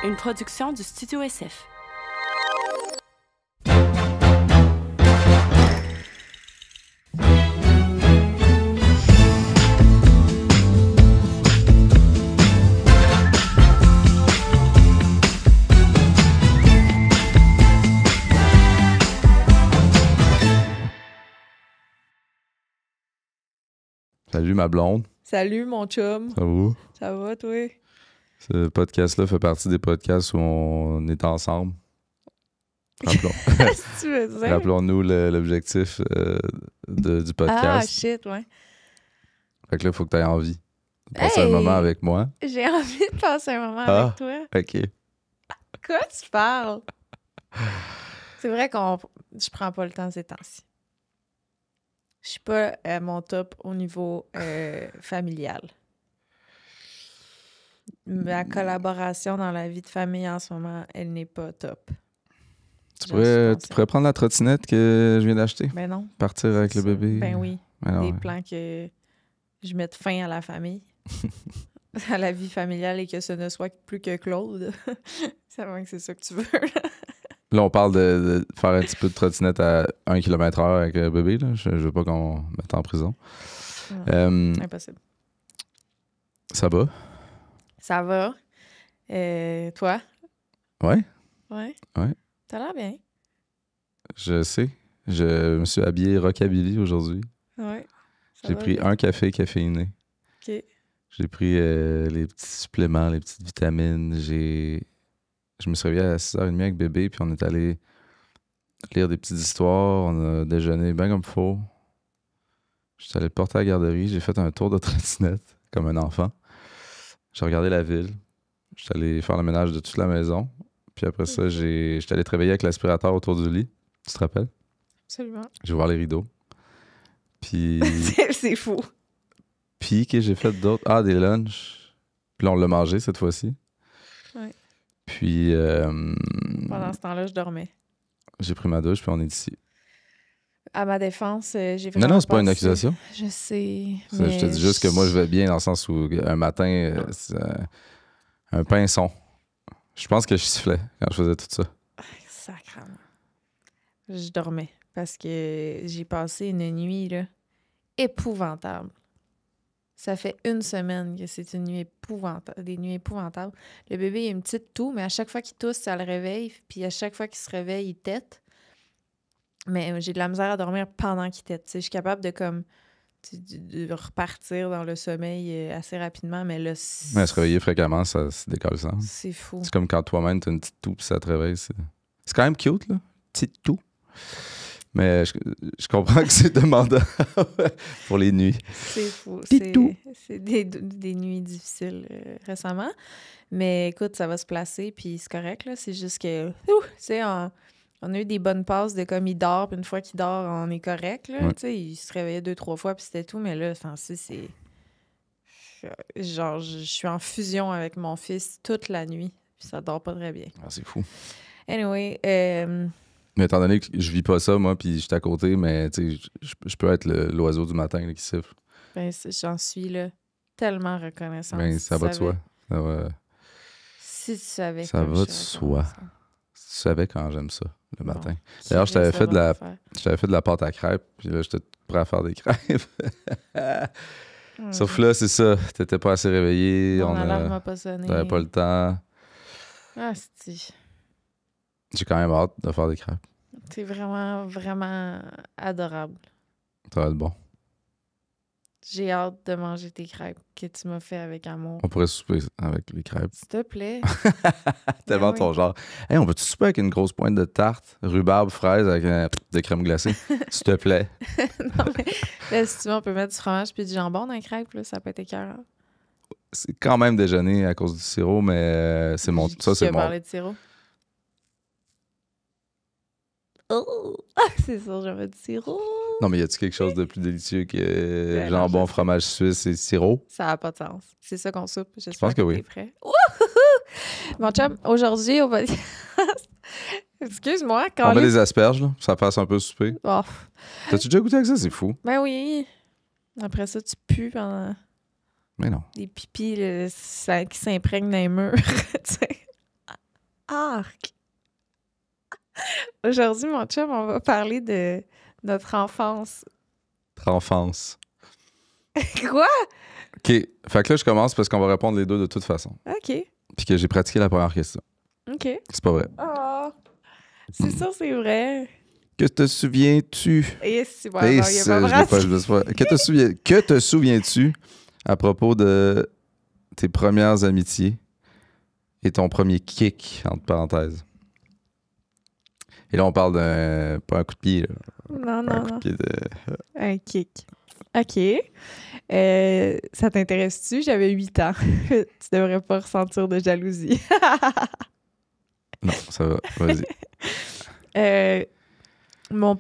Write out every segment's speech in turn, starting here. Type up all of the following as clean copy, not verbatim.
Une production du Studio SF. Salut ma blonde. Salut mon chum. Ça va? Ça va toi? Ce podcast-là fait partie des podcasts où on est ensemble. Qu'est-ce que tu veux dire? Rappelons-nous l'objectif du podcast. Ah shit, ouais. Fait que là, il faut que tu aies envie de passer un moment avec moi. J'ai envie de passer un moment avec toi. OK. Quoi tu parles? C'est vrai je prends pas le temps ces temps-ci. Je suis pas à mon top au niveau familial. Ma collaboration dans la vie de famille en ce moment, elle n'est pas top. Tu pourrais prendre la trottinette que je viens d'acheter? Ben non. Partir avec le bébé? Ben oui. Alors, des plans que je mette fin à la famille, à la vie familiale et que ce ne soit plus que Claude. C'est vrai que c'est ça que tu veux. Là, on parle de faire un petit peu de trottinette à 1 km/h avec le bébé. Là. Je veux pas qu'on mette en prison. Impossible. Ça va? Ça va. Toi? Ouais. Ouais. Ouais. T'as l'air bien. Je sais. Je me suis habillé rockabilly aujourd'hui. Ouais. J'ai pris un café caféiné. OK. J'ai pris les petits suppléments, les petites vitamines. Je me suis réveillé à 6h30 avec bébé, puis on est allé lire des petites histoires. On a déjeuné bien comme il faut. Je suis allé le porter à la garderie. J'ai fait un tour de trottinette, comme un enfant. J'ai regardé la ville. Je suis allé faire le ménage de toute la maison. Puis après ça, j'étais allé te réveiller avec l'aspirateur autour du lit. Tu te rappelles? Absolument. J'ai ouvert les rideaux. Puis... c'est fou. Puis que j'ai fait d'autres... Ah, des lunchs. Puis là, on l'a mangé cette fois-ci. Ouais. Puis... Pendant ce temps-là, je dormais. J'ai pris ma douche, puis on est ici. À ma défense, j'ai vraiment Non, c'est pas une accusation. Je sais. Mais je te dis juste que moi, je vais bien dans le sens où un matin, c'est un pinson. Je pense que je sifflais quand je faisais tout ça. Sacrément. Je dormais parce que j'ai passé une nuit là, épouvantable. Ça fait 1 semaine que c'est une nuit épouvantable, des nuits épouvantables. Le bébé, il a une petite toux, mais à chaque fois qu'il tousse, ça le réveille. Puis à chaque fois qu'il se réveille, il tète. Mais j'ai de la misère à dormir pendant qu'il tète. Je suis capable de repartir dans le sommeil assez rapidement, mais là... Mais se réveiller fréquemment, ça se décolle ça. C'est fou. C'est comme quand toi-même, t'as une petite toux, puis ça te réveille. C'est quand même cute, là. Petite toux. Mais je comprends que c'est demandant pour les nuits. C'est fou. Titou. C'est des nuits difficiles récemment. Mais écoute, ça va se placer, puis c'est correct, là. C'est juste que, on a eu des bonnes passes de comme il dort, puis une fois qu'il dort, on est correct, là. Ouais. Tu sais, il se réveillait 2-3 fois, puis c'était tout. Mais là, c'est... Genre, je suis en fusion avec mon fils toute la nuit, puis ça dort pas très bien. Ah, c'est fou. Anyway, Mais étant donné que je vis pas ça, moi, puis je suis à côté, mais tu sais, je peux être l'oiseau du matin là, qui siffle. ben, j'en suis là tellement reconnaissante. Ben, Si ça tu va de savais. soi. Ça va, Si tu savais. ça comme va je de suis soi. reconnaissante. Tu savais quand j'aime ça, le Bon. matin. D'ailleurs, je t'avais fait de la pâte à crêpes, puis là, j'étais prêt à faire des crêpes. Sauf là, c'est ça. T'étais pas assez réveillé. Mon alarme m'a pas sonné. T'avais pas le temps. Ah, c'est... J'ai quand même hâte de faire des crêpes. T'es vraiment, vraiment adorable. Ça va être bon. J'ai hâte de manger tes crêpes que tu m'as fait avec amour. On pourrait souper avec les crêpes. S'il te plaît. Tellement oui. ton genre. Hey, on va-tu souper avec une grosse pointe de tarte, rhubarbe, fraise avec de crème glacée? S'il te plaît. Non, mais là, si tu veux, on peut mettre du fromage puis du jambon dans les crêpes, là, ça peut être écœurant. C'est quand même déjeuner à cause du sirop, mais c'est mon. Ça, Qui c'est a mon. parlé de sirop? Oh! C'est sûr, j'avais du sirop. Non, mais y a-tu quelque chose de plus délicieux que Ben non, jambon, je sais. fromage suisse et sirop? Ça n'a pas de sens. C'est ça qu'on soupe. Je pense que oui. T'es prêt. Wouhou! Mon chum, aujourd'hui, on va... Excuse-moi. On met des asperges, là. Ça passe un peu souper. Oh. T'as-tu déjà goûté avec ça? C'est fou. Ben oui. Après ça, tu pues pendant Mais non. des pipis qui s'imprègnent dans les murs. Tu sais. Arc! Aujourd'hui, mon chum, on va parler de notre enfance. Notre enfance. Quoi? OK. Fait que là, je commence parce qu'on va répondre les deux de toute façon. OK. Puis que j'ai pratiqué la première question. OK. C'est pas vrai. Oh! C'est sûr, c'est vrai. Que te souviens-tu? Et si, ouais, Et non, il y a pas vraiment... je sais pas. Que te souviens-tu à propos de tes premières amitiés et ton premier kick, entre parenthèses? Et là, on parle d'un... Pas un coup de pied, là. Non, Pas un non, coup de non. pied de... Un kick. OK. Ça t'intéresse-tu? J'avais 8 ans. Tu devrais pas ressentir de jalousie. Non, ça va. Vas-y. Mon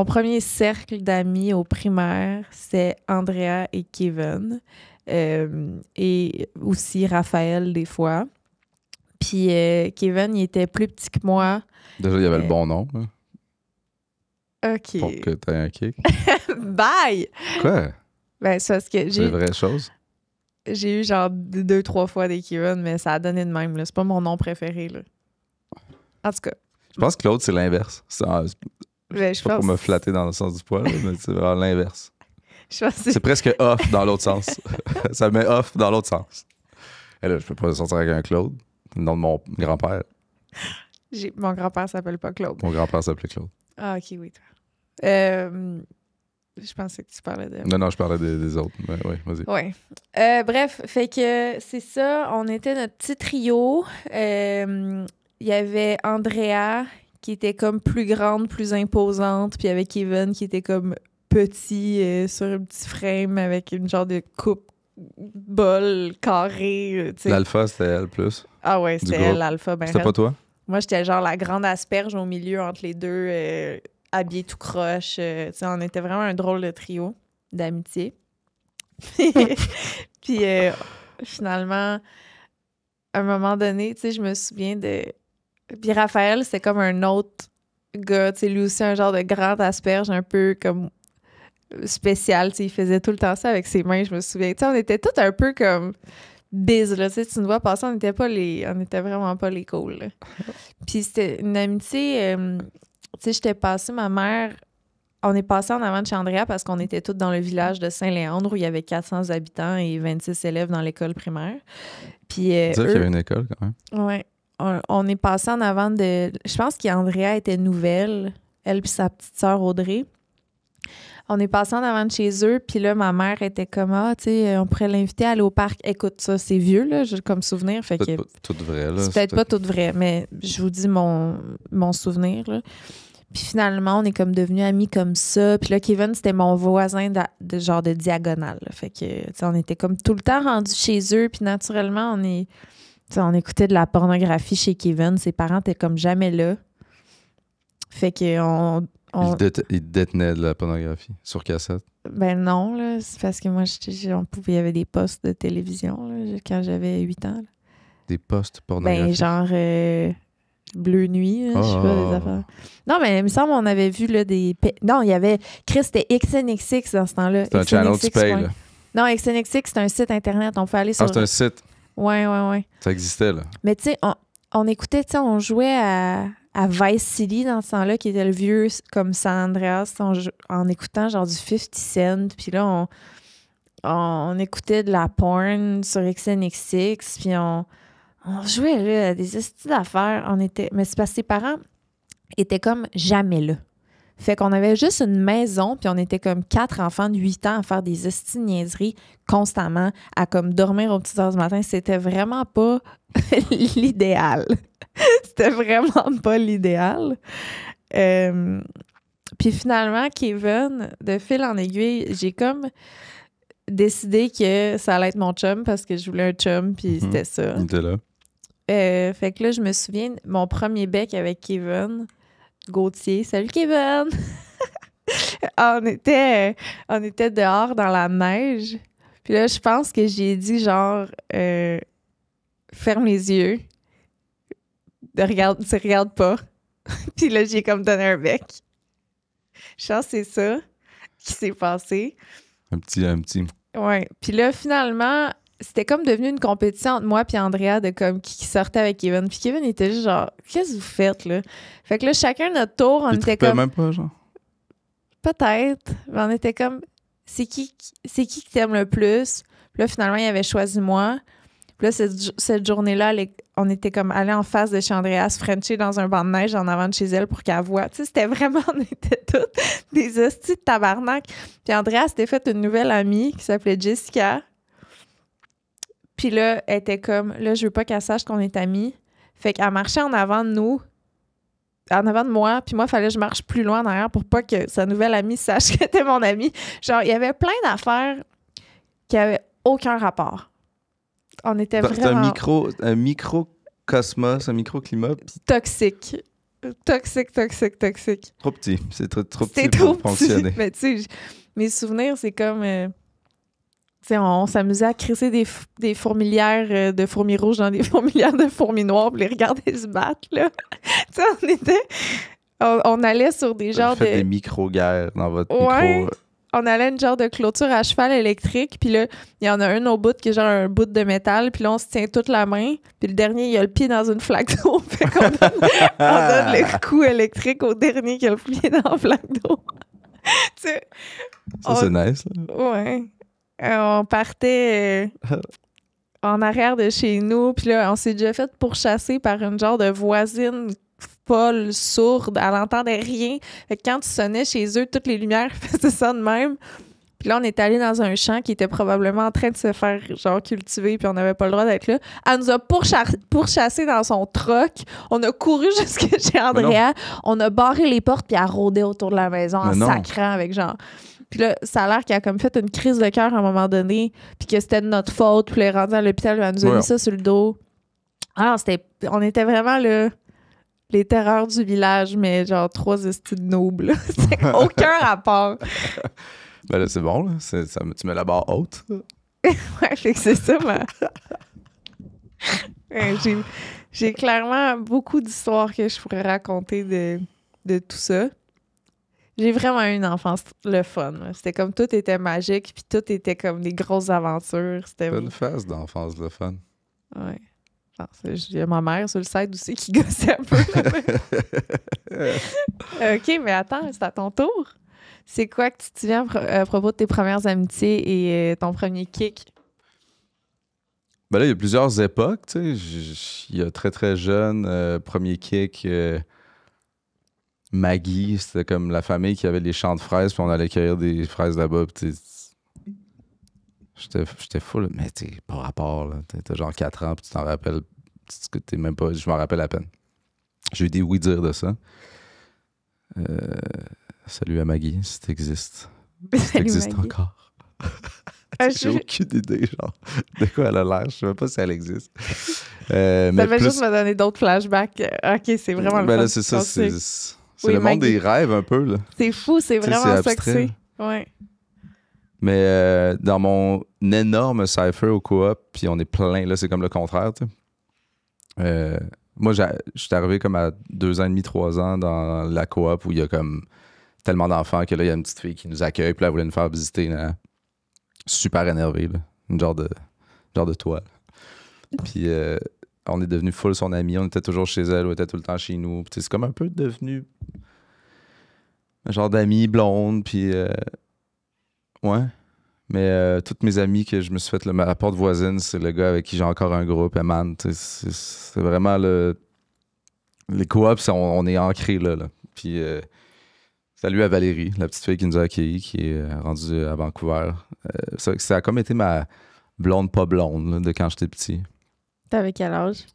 premier cercle d'amis au primaire, c'est Andrea et Kevin. Et aussi Raphaël, des fois. Puis Kevin, il était plus petit que moi. Déjà, il y avait le bon nom, là, OK. pour que t'aies un kick. Bye! Quoi? Ben, c'est parce que C'est les vraies choses? j'ai eu genre 2-3 fois des Kevin, mais ça a donné de même. Là. C'est pas mon nom préféré. Là. En tout cas. Je pense que Claude, c'est l'inverse. C'est Ben, je pas pour pense- me flatter dans le sens du poil, mais c'est vraiment l'inverse. Je pense que C'est presque off dans l'autre sens. Ça met off dans l'autre sens. Et là, je peux pas sortir avec un Claude. Le nom de mon grand-père. mon grand-père s'appelle pas Claude. Mon grand-père s'appelait Claude. Ah, OK, oui. Je pensais que tu parlais de... Non, je parlais des autres. Mais oui, vas-y. Ouais. Bref, fait que c'est ça. On était notre petit trio. Il y avait Andrea qui était comme plus grande, plus imposante. Puis il y avait Kevin qui était comme petit sur un petit frame avec une genre de coupe bol carré. Tu sais. L'alpha, c'était elle plus. Ah ouais, c'était groupe. elle, l'alpha. Ben C'était raide. pas toi? Moi, j'étais genre la grande asperge au milieu entre les deux, habillée tout croche. Tu sais, on était vraiment un drôle de trio d'amitié. Puis finalement, à un moment donné, tu sais, je me souviens de... Puis Raphaël, c'était comme un autre gars, tu sais, lui aussi un genre de grand asperge, un peu comme spécial, tu sais, il faisait tout le temps ça avec ses mains, je me souviens. Tu sais, on était tous un peu comme biz, là, tu sais, tu nous vois passer, on était vraiment pas les cools, là. Puis c'était une amitié, tu sais, j'étais passée, ma mère, on est passé en avant de chez Andrea parce qu'on était tous dans le village de Saint-Léandre où il y avait 400 habitants et 26 élèves dans l'école primaire. Puis C'est vrai qu'il y avait une école quand même. ouais, on est passé en avant de... Je pense qu'Andrea était nouvelle, elle puis sa petite sœur Audrey. On est passé en avant de chez eux, puis là, ma mère était comme, ah, tu sais, on pourrait l'inviter à aller au parc. Écoute, ça, c'est vieux, là, comme souvenir, fait que... Peut-être pas tout vrai, là. C'est peut-être pas tout vrai, mais je vous dis mon souvenir, là. Puis finalement, on est comme devenus amis comme ça. Puis là, Kevin, c'était mon voisin de genre de diagonale, là. Fait que, tu sais, on était comme tout le temps rendus chez eux, puis naturellement, on écoutait de la pornographie chez Kevin. Ses parents étaient comme jamais là. Fait que Il détenait de la pornographie sur cassette. Ben non, là. C'est parce que moi, il y avait des postes de télévision, là, quand j'avais 8 ans. Là. Des postes pornographiques. Ben, genre Bleu Nuit, là, je sais pas, des affaires. Non, mais il me semble qu'on avait vu là, des... Non, il y avait... Chris, c'était XNXX dans ce temps-là. C'est un channel tu payes, là. Non, XNXX, c'est un site Internet. On peut aller sur... Ah, c'est un site. Ouais. Ça existait, là. Mais tu sais, on écoutait, tu sais, on jouait à Vice City dans ce temps-là, qui était le vieux comme San Andreas, en écoutant genre du 50 Cent. Puis là, on écoutait de la porn sur XNXX, puis on jouait là, à des estis d'affaires. Mais c'est parce que ses parents étaient comme jamais là. Fait qu'on avait juste une maison, puis on était comme 4 enfants de 8 ans à faire des estis de niaiseries constamment, à comme dormir aux petites heures du matin. C'était vraiment pas l'idéal. C'était vraiment pas l'idéal. Puis finalement, Kevin, de fil en aiguille, j'ai comme décidé que ça allait être mon chum parce que je voulais un chum, puis c'était ça. Il était là. Fait que là, je me souviens, mon premier bec avec Kevin Gauthier. Salut Kevin! on était dehors dans la neige. Puis là, je pense que j'ai dit genre ferme les yeux. Regarde pas. Puis là, j'ai comme donné un bec. Je pense que c'est ça qui s'est passé. Un petit. Ouais. Puis là, finalement, c'était comme devenu une compétition entre moi et Andrea de comme qui sortait avec Kevin. Puis Kevin était juste genre, qu'est-ce que vous faites, là? Fait que là, chacun notre tour, on était comme. Même pas, genre. Peut-être. Mais on était comme, c'est qui t'aime le plus? Puis là, finalement, il avait choisi moi. Puis là, cette journée-là, on était comme allés en face de chez Andrea, se frencher dans un banc de neige en avant de chez elle pour qu'elle voie. Tu sais, c'était vraiment, on était toutes des hosties de tabarnak. Puis Andrea s'était fait une nouvelle amie qui s'appelait Jessica. Puis là, elle était comme, là, je veux pas qu'elle sache qu'on est amis. Fait qu'elle marchait en avant de nous, en avant de moi, puis moi, il fallait que je marche plus loin en arrière pour pas que sa nouvelle amie sache que t'es mon amie. Genre, il y avait plein d'affaires qui avaient aucun rapport. On était vraiment... C'est un microcosmos, un microclimat. Toxique. Toxique. Trop petit. C'est trop petit pour fonctionner. Mais tu sais, mes souvenirs, c'est comme... tu sais, on s'amusait à crisser des fourmilières de fourmis rouges dans des fourmilières de fourmis noires pour les regarder se battre, là. Tu sais, on allait sur des genres de... des micro-guerres dans votre ouais. micro... On allait à une genre de clôture à cheval électrique, puis là, il y en a un au bout qui est genre un bout de métal, puis là, on se tient toute la main, puis le dernier, il a le pied dans une flaque d'eau, fait qu'on donne le coup électrique au dernier qui a le pied dans la flaque d'eau. Tu sais, ça, c'est nice, là. Ouais. On partait en arrière de chez nous, puis là, on s'est déjà fait pourchasser par une genre de voisine folle, sourde, elle n'entendait rien. Fait que quand tu sonnais chez eux, toutes les lumières faisaient ça de même. Puis là, on est allé dans un champ qui était probablement en train de se faire genre cultiver, puis on n'avait pas le droit d'être là. Elle nous a pourchassé dans son troc. On a couru jusque chez Andrea. On a barré les portes, puis elle rôdait autour de la maison en sacrant avec genre... Puis là, ça a l'air qu'elle a comme fait une crise de cœur à un moment donné, puis que c'était de notre faute, puis elle est rendue à l'hôpital, elle nous a mis ça sur le dos. Alors, on était vraiment là... les terreurs du village, mais genre 3 estis de nobles. C'est aucun rapport. Ben là, c'est bon, là. Tu mets la barre haute. Ouais, fait que c'est ça, ouais, j'ai clairement beaucoup d'histoires que je pourrais raconter de tout ça. J'ai vraiment eu une enfance le fun. Là. C'était comme tout était magique, puis tout était comme des grosses aventures. C'était une phase d'enfance le fun. Ouais. Il y a ma mère sur le site aussi qui gossait un peu. OK, mais attends, c'est à ton tour. C'est quoi que tu te souviens à propos de tes premières amitiés et ton premier kick? Ben là, il y a plusieurs époques, tu sais. Il y a très, très jeune, premier kick, Maggie, c'était comme la famille qui avait les champs de fraises, puis on allait cueillir des fraises là-bas, puis j'étais full, mais t'es pas rapport, là. T'as genre 4 ans, puis tu t'en rappelles. T'es même pas. Je m'en rappelle à peine. J'ai eu des oui-dire de ça. Salut à Maggie, si t'existes. Si t'existes encore. J'ai aucune idée, genre, de quoi elle a l'air. Je sais même pas si elle existe. Ça va juste me donner d'autres flashbacks. OK, c'est vraiment le fun. Là, c'est ça. C'est le monde des rêves, un peu, là. C'est fou, c'est vraiment ça que c'est. Ouais. Mais dans mon énorme cypher au coop, puis on est plein, là, c'est comme le contraire, tu sais. Moi, j'étais arrivé comme à 2 ans et demi, 3 ans dans la coop où il y a comme tellement d'enfants que là, il y a une petite fille qui nous accueille, puis là, elle voulait nous faire visiter, là. Super énervée, là. Une genre de toile. Puis on est devenu full son amie, on était toujours chez elle, on était tout le temps chez nous. Puis c'est comme un peu devenu un genre d'amie blonde, puis ouais. Mais toutes mes amies que je me suis fait la porte voisine, c'est le gars avec qui j'ai encore un groupe, Eman. C'est vraiment les coops, on est ancrés là. Puis salut à Valérie, la petite fille qui nous a accueillis, qui est rendue à Vancouver. Ça a comme été ma blonde pas blonde là, de quand j'étais petit. T'avais quel âge?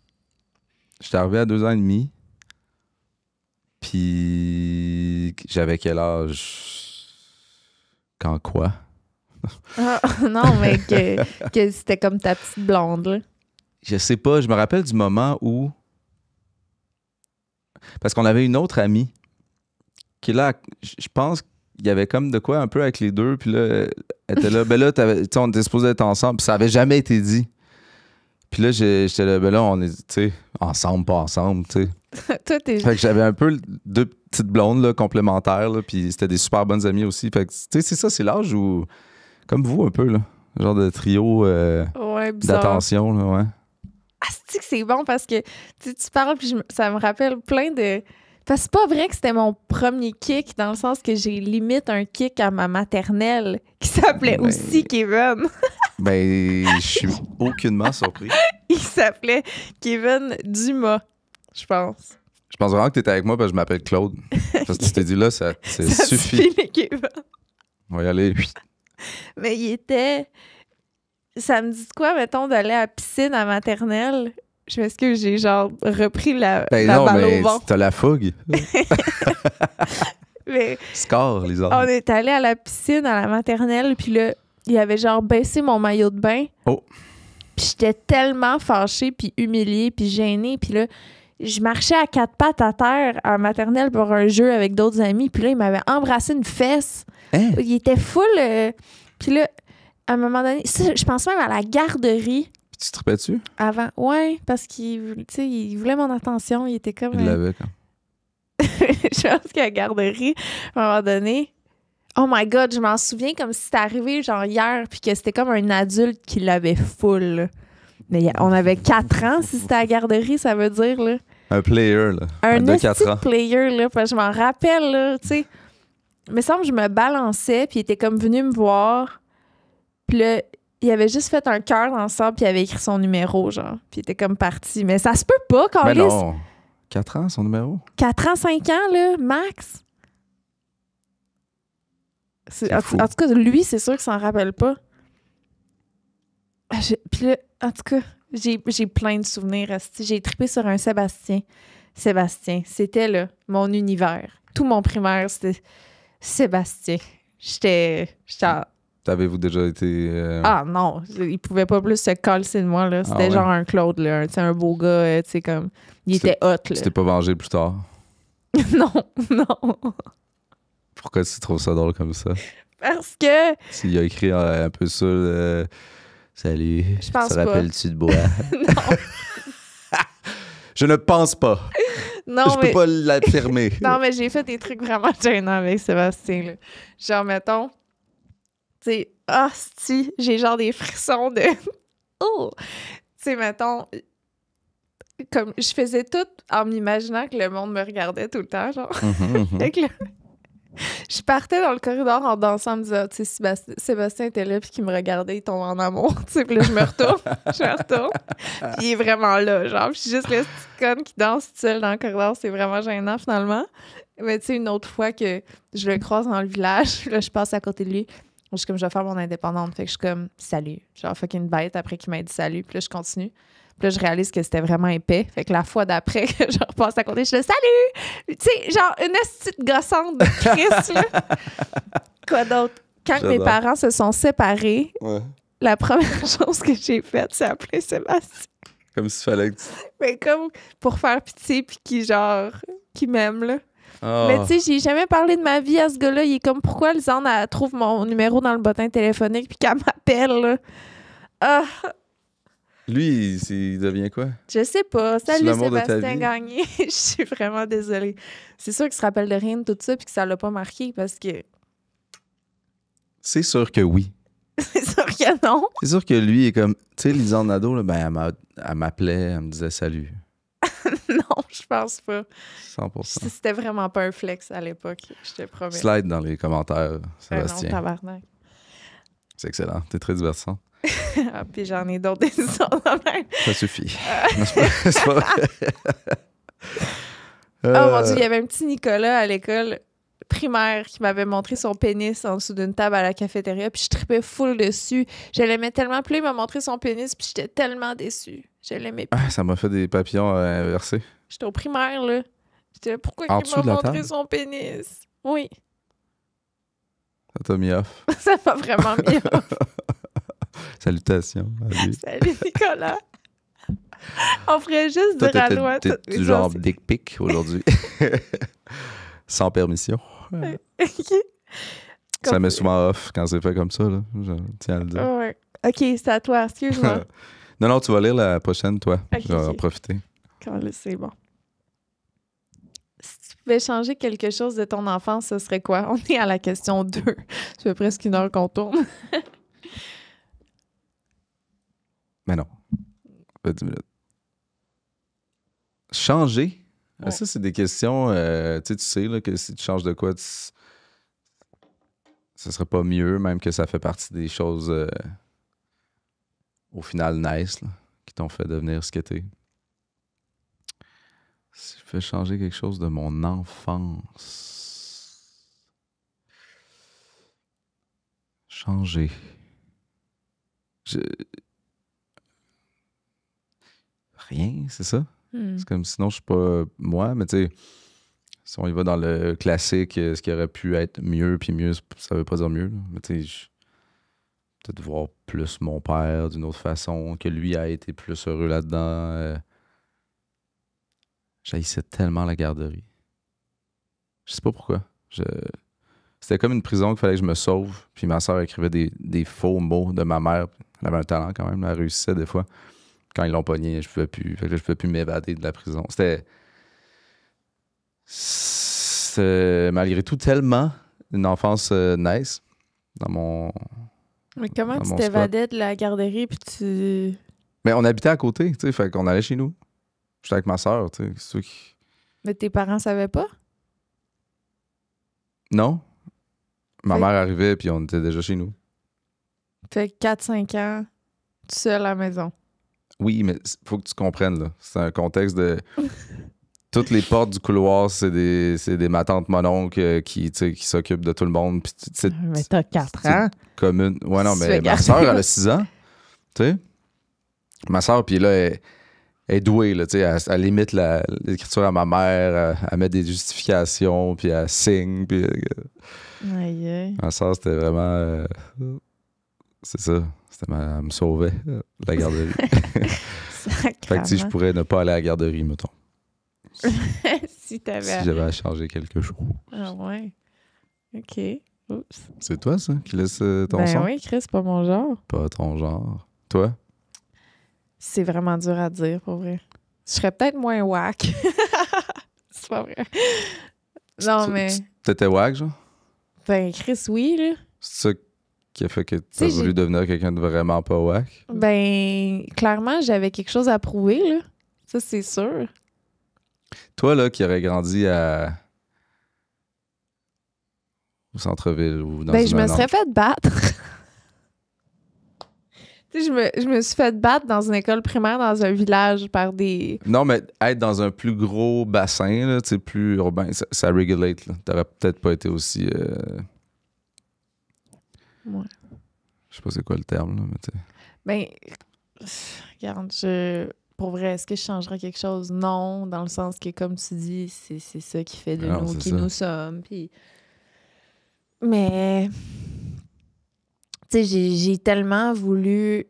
J'étais arrivé à 2 ans et demi. Puis j'avais quel âge? Quand quoi? Ah, non, mais que c'était comme ta petite blonde, là. Je sais pas, je me rappelle du moment où... Parce qu'on avait une autre amie qui, là, je pense qu'il y avait comme de quoi un peu avec les deux, puis là, elle était là, ben là, on était supposés être ensemble, puis ça avait jamais été dit. Puis là, j'étais là, ben là, on est, tu sais, ensemble, pas ensemble, tu sais. Toi, t'es... Fait que j'avais un peu 2 petites blondes, là, complémentaires, là, puis c'était des super bonnes amies aussi. Fait que, tu sais, c'est ça, c'est l'âge où... Comme vous, un peu, là. Genre de trio. Ouais, Ouais, bizarre. d'attention, là, ouais. Ah, c'est que c'est bon parce que tu parles, puis ça me rappelle plein de... Parce que c'est pas vrai que c'était mon premier kick, dans le sens que j'ai limite un kick à ma maternelle qui s'appelait aussi Kevin. Ben, je suis aucunement surpris. Il s'appelait Kevin Dumas, je pense. Je pense vraiment que t'étais avec moi parce que je m'appelle Claude. Parce que tu t'es dit là, ça suffit. Les Kevin. On va y aller. Mais il était... Ça me dit de quoi, mettons, d'aller à la piscine à maternelle? Je m'excuse, j'ai genre repris la non, balle mais au ventre. t'as la fougue. Mais Score, les autres. on est allé à la piscine à la maternelle, puis là, il avait genre baissé mon maillot de bain. Oh. Puis j'étais tellement fâchée, puis humiliée, puis gênée. Puis là, je marchais à quatre pattes à terre à la maternelle pour un jeu avec d'autres amis. Puis là, il m'avait embrassé une fesse. Hein? Il était full. Puis là, à un moment donné, je pense même à la garderie. Tu te tripais dessus? Avant, ouais, parce qu'il il voulait mon attention. Il était comme... Il l'avait quand. Je pense qu'à la garderie, à un moment donné... Oh my God, je m'en souviens comme si c'était arrivé genre hier, puis que c'était comme un adulte qui l'avait full. Là. Mais on avait 4 ans, si c'était à la garderie, ça veut dire. Là. Un player, là. Un de 4 esti ans. de player, là, parce que je m'en rappelle, là, tu sais. Il me semble que je me balançais, puis il était comme venu me voir. Puis là, il avait juste fait un cœur dans le sable, puis il avait écrit son numéro, genre. Puis il était comme parti. Mais ça se peut pas, Mais Carlis. non. 4 ans, son numéro? 4 ans, 5 ans, là, max. En Fou. tout cas, lui, c'est sûr qu'il s'en rappelle pas. Puis là, en tout cas, j'ai plein de souvenirs. asti. J'ai trippé sur un Sébastien. Sébastien, c'était là, mon univers. Tout mon primaire, c'était Sébastien. J'étais T'avez-vous déjà été... Ah non, il pouvait pas plus se coller de moi, là. C'était ouais? genre un Claude, là. Un beau gars, tu sais, comme... Il était hot, là. Tu t'es pas vengé plus tard? Non, non. Pourquoi tu trouves ça drôle comme ça? Parce que... S'il a écrit un peu ça, salut, Je pense te pas. rappelles-tu de bois? Non, Je ne pense pas. non, Je peux pas l'affirmer. Non, mais j'ai fait des trucs vraiment gênants avec Sébastien, là. Genre, mettons... Tu sais, si, j'ai genre des frissons de... Oh! Tu sais, mettons... Comme, je faisais tout en m'imaginant que le monde me regardait tout le temps, genre. Fait que là, je partais dans le corridor en dansant, en me disant, tu sais, Sébastien était là, puis qu'il me regardait, il tombe en amour, tu sais, puis là, je me retourne, puis il est vraiment là, genre, puis je suis juste la petite conne qui danse toute seule dans le corridor, c'est vraiment gênant, finalement. Mais tu sais, une autre fois que je le croise dans le village, là, je passe à côté de lui, je suis comme, je vais faire mon indépendante, fait que je suis comme, salut, genre, fucking bête, après qu'il m'a dit salut, puis là, je continue. Puis là, je réalise que c'était vraiment épais. Fait que la fois d'après que je repasse à côté, je dis « Salut! » Tu sais, genre une petite gossante de Chris, là. Quoi d'autre? Quand mes parents se sont séparés, la première chose que j'ai faite, c'est appeler Sébastien. Comme s'il fallait que tu... Mais comme pour faire pitié puis qui m'aime, là. Oh. Mais tu sais, j'ai jamais parlé de ma vie à ce gars-là. Il est comme, pourquoi Lisanne, elle trouve mon numéro dans le bottin téléphonique puis qu'elle m'appelle, là? Ah... Lui, il devient quoi? Je sais pas. Salut l'amour de ta Sébastien vie? Gagné. Je suis vraiment désolée. C'est sûr qu'il se rappelle de rien de tout ça puis que ça l'a pas marqué parce que C'est sûr que oui. c'est sûr que non. C'est sûr que lui est comme... Tu sais, Lisanne Nadeau, là, ben, elle m'appelait, elle me disait salut. Non, je pense pas. 100%. C'était vraiment pas un flex à l'époque, je te promets. Slide dans les commentaires, Non, Sébastien. tabarnak. C'est excellent. T'es très divertissant. Ah, puis j'en ai d'autres des histoires de même. Ça suffit. Non, c'est pas vrai. Oh mon Dieu, il y avait un petit Nicolas à l'école primaire qui m'avait montré son pénis en dessous d'une table à la cafétéria, puis je tripais full dessus. Je l'aimais tellement, plus il m'a montré son pénis, puis j'étais tellement déçue. Je l'aimais plus. Ah, ça m'a fait des papillons inversés. J'étais au primaire, là. J'étais là, pourquoi En il dessous m'a de la montré table? son pénis? Oui, Ça t'a mis off. ça m'a vraiment mis off. Salutations à lui. Salut, Nicolas. On ferait juste Toi, dire à Loi. t'es du genre dick pic aujourd'hui. Sans permission. Ça met souvent off quand c'est fait comme ça, là. Je tiens à le dire. Ouais. OK, c'est à toi, excuse-moi. Non, tu vas lire la prochaine, toi. Ok, Je vais en ok. profiter. C'est bon. Si tu pouvais changer quelque chose de ton enfance, ce serait quoi? On est à la question 2. Ça fait presque 1 heure qu'on tourne. Mais non. Ça fait 10 minutes. Changer? Ouais. Ça, c'est des questions... tu sais là, que si tu changes de quoi, ce serait pas mieux, même que ça fait partie des choses au final nice, là, qui t'ont fait devenir ce que t'es. Si je fais changer quelque chose de mon enfance... Changer. Rien, c'est ça? C'est comme sinon je suis pas moi, mais tu sais, si on y va dans le classique, ce qui aurait pu être mieux, puis mieux, ça veut pas dire mieux. Là. Mais tu sais, peut-être voir plus mon père d'une autre façon, que lui a été plus heureux là-dedans. J'haïssais tellement la garderie. Je sais pas pourquoi. C'était comme une prison qu'il fallait que je me sauve. Puis ma soeur écrivait des faux mots de ma mère. Elle avait un talent quand même, elle réussissait des fois. Quand ils l'ont pogné, je pouvais plus. Fait que là, je pouvais plus m'évader de la prison. C'était malgré tout tellement une enfance nice dans mon. Mais comment dans tu mon t'évadais de la garderie puis tu... Mais on habitait à côté, tu sais, fait qu'on allait chez nous. J'étais avec ma soeur, tu sais. C'est sûr Mais tes parents savaient pas? Non. Ma Fait- mère arrivait, puis on était déjà chez nous. Fait que 4-5 ans, tout seul à la maison. Oui, mais faut que tu comprennes, là. C'est un contexte de... Toutes les portes du couloir, c'est des ma tante, mon oncle qui s'occupent de tout le monde. Puis, Mais t'as 4 c'est ans. commune. Ouais, non, Tu mais fais ma garder. soeur, elle a 6 ans. Tu sais? Ma soeur, puis là, elle est douée, là. Tu sais, elle limite l'écriture à ma mère, elle met des justifications, puis elle signe. Puis, Aïe, aïe. ma soeur, c'était vraiment. C'est ça. Elle me sauvait, la garderie. Fait que si je pourrais ne pas aller à la garderie, mettons. Si t'avais... Si j'avais à changer quelque chose. Ah ouais. OK. Oups. C'est toi, ça, qui laisse ton Ben son? oui, Chris, c'est pas mon genre. Pas ton genre. Toi? C'est vraiment dur à dire, pour vrai. Je serais peut-être moins whack. C'est pas vrai. Non, mais... T'étais wack, genre? Ben, Chris, oui, là. C'est ça qui a fait que sais, t'as voulu devenir quelqu'un de vraiment pas wack? Ben, clairement, j'avais quelque chose à prouver, là. Ça, c'est sûr. Toi, là, qui aurais grandi au centre-ville ou dans Ben, une je me autre- serais fait battre. Tu sais, je me suis fait battre dans une école primaire dans un village par des... Non, mais être dans un plus gros bassin, là, tu sais, plus urbain, ça régulate, là. T'aurais peut-être pas été aussi... Ouais. Je sais pas c'est quoi le terme, là, mais tu sais. Ben, regarde, pour vrai, est-ce que je changerais quelque chose? Non, dans le sens que, comme tu dis, c'est ça qui fait de Non, nous c'est qui ça. nous sommes. Puis... Mais, tu sais, j'ai tellement voulu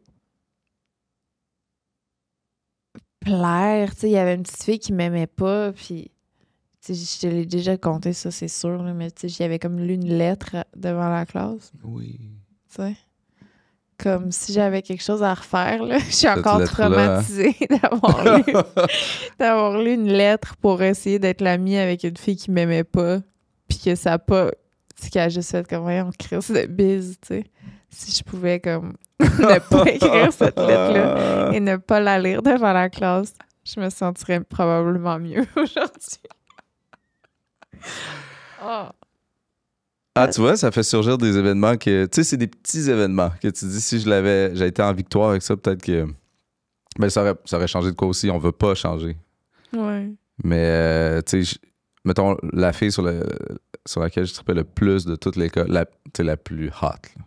plaire. Tu sais, il y avait une petite fille qui m'aimait pas, puis... Tu sais, je te l'ai déjà conté, ça, c'est sûr, là, mais tu sais, j'avais comme lu une lettre devant la classe, Oui. tu sais. Comme si j'avais quelque chose à refaire, là. Je suis Cette encore lettre-là, hein? traumatisée d'avoir lu une lettre pour essayer d'être l'amie avec une fille qui m'aimait pas, puis que ça a pas... C'est qu'elle a juste fait comme, voyons, crise de bise, tu sais. Si je pouvais, comme, ne pas écrire cette lettre-là et ne pas la lire devant la classe, je me sentirais probablement mieux aujourd'hui. Oh. Ah, tu vois, ça fait surgir des événements que... Tu sais, c'est des petits événements que tu dis, si j'ai été en victoire avec ça, peut-être que... Ben, ça aurait changé de quoi aussi, on veut pas changer. Ouais. Mais, tu sais, mettons, la fille sur laquelle je trippais le plus de toute l'école, la plus hot, là.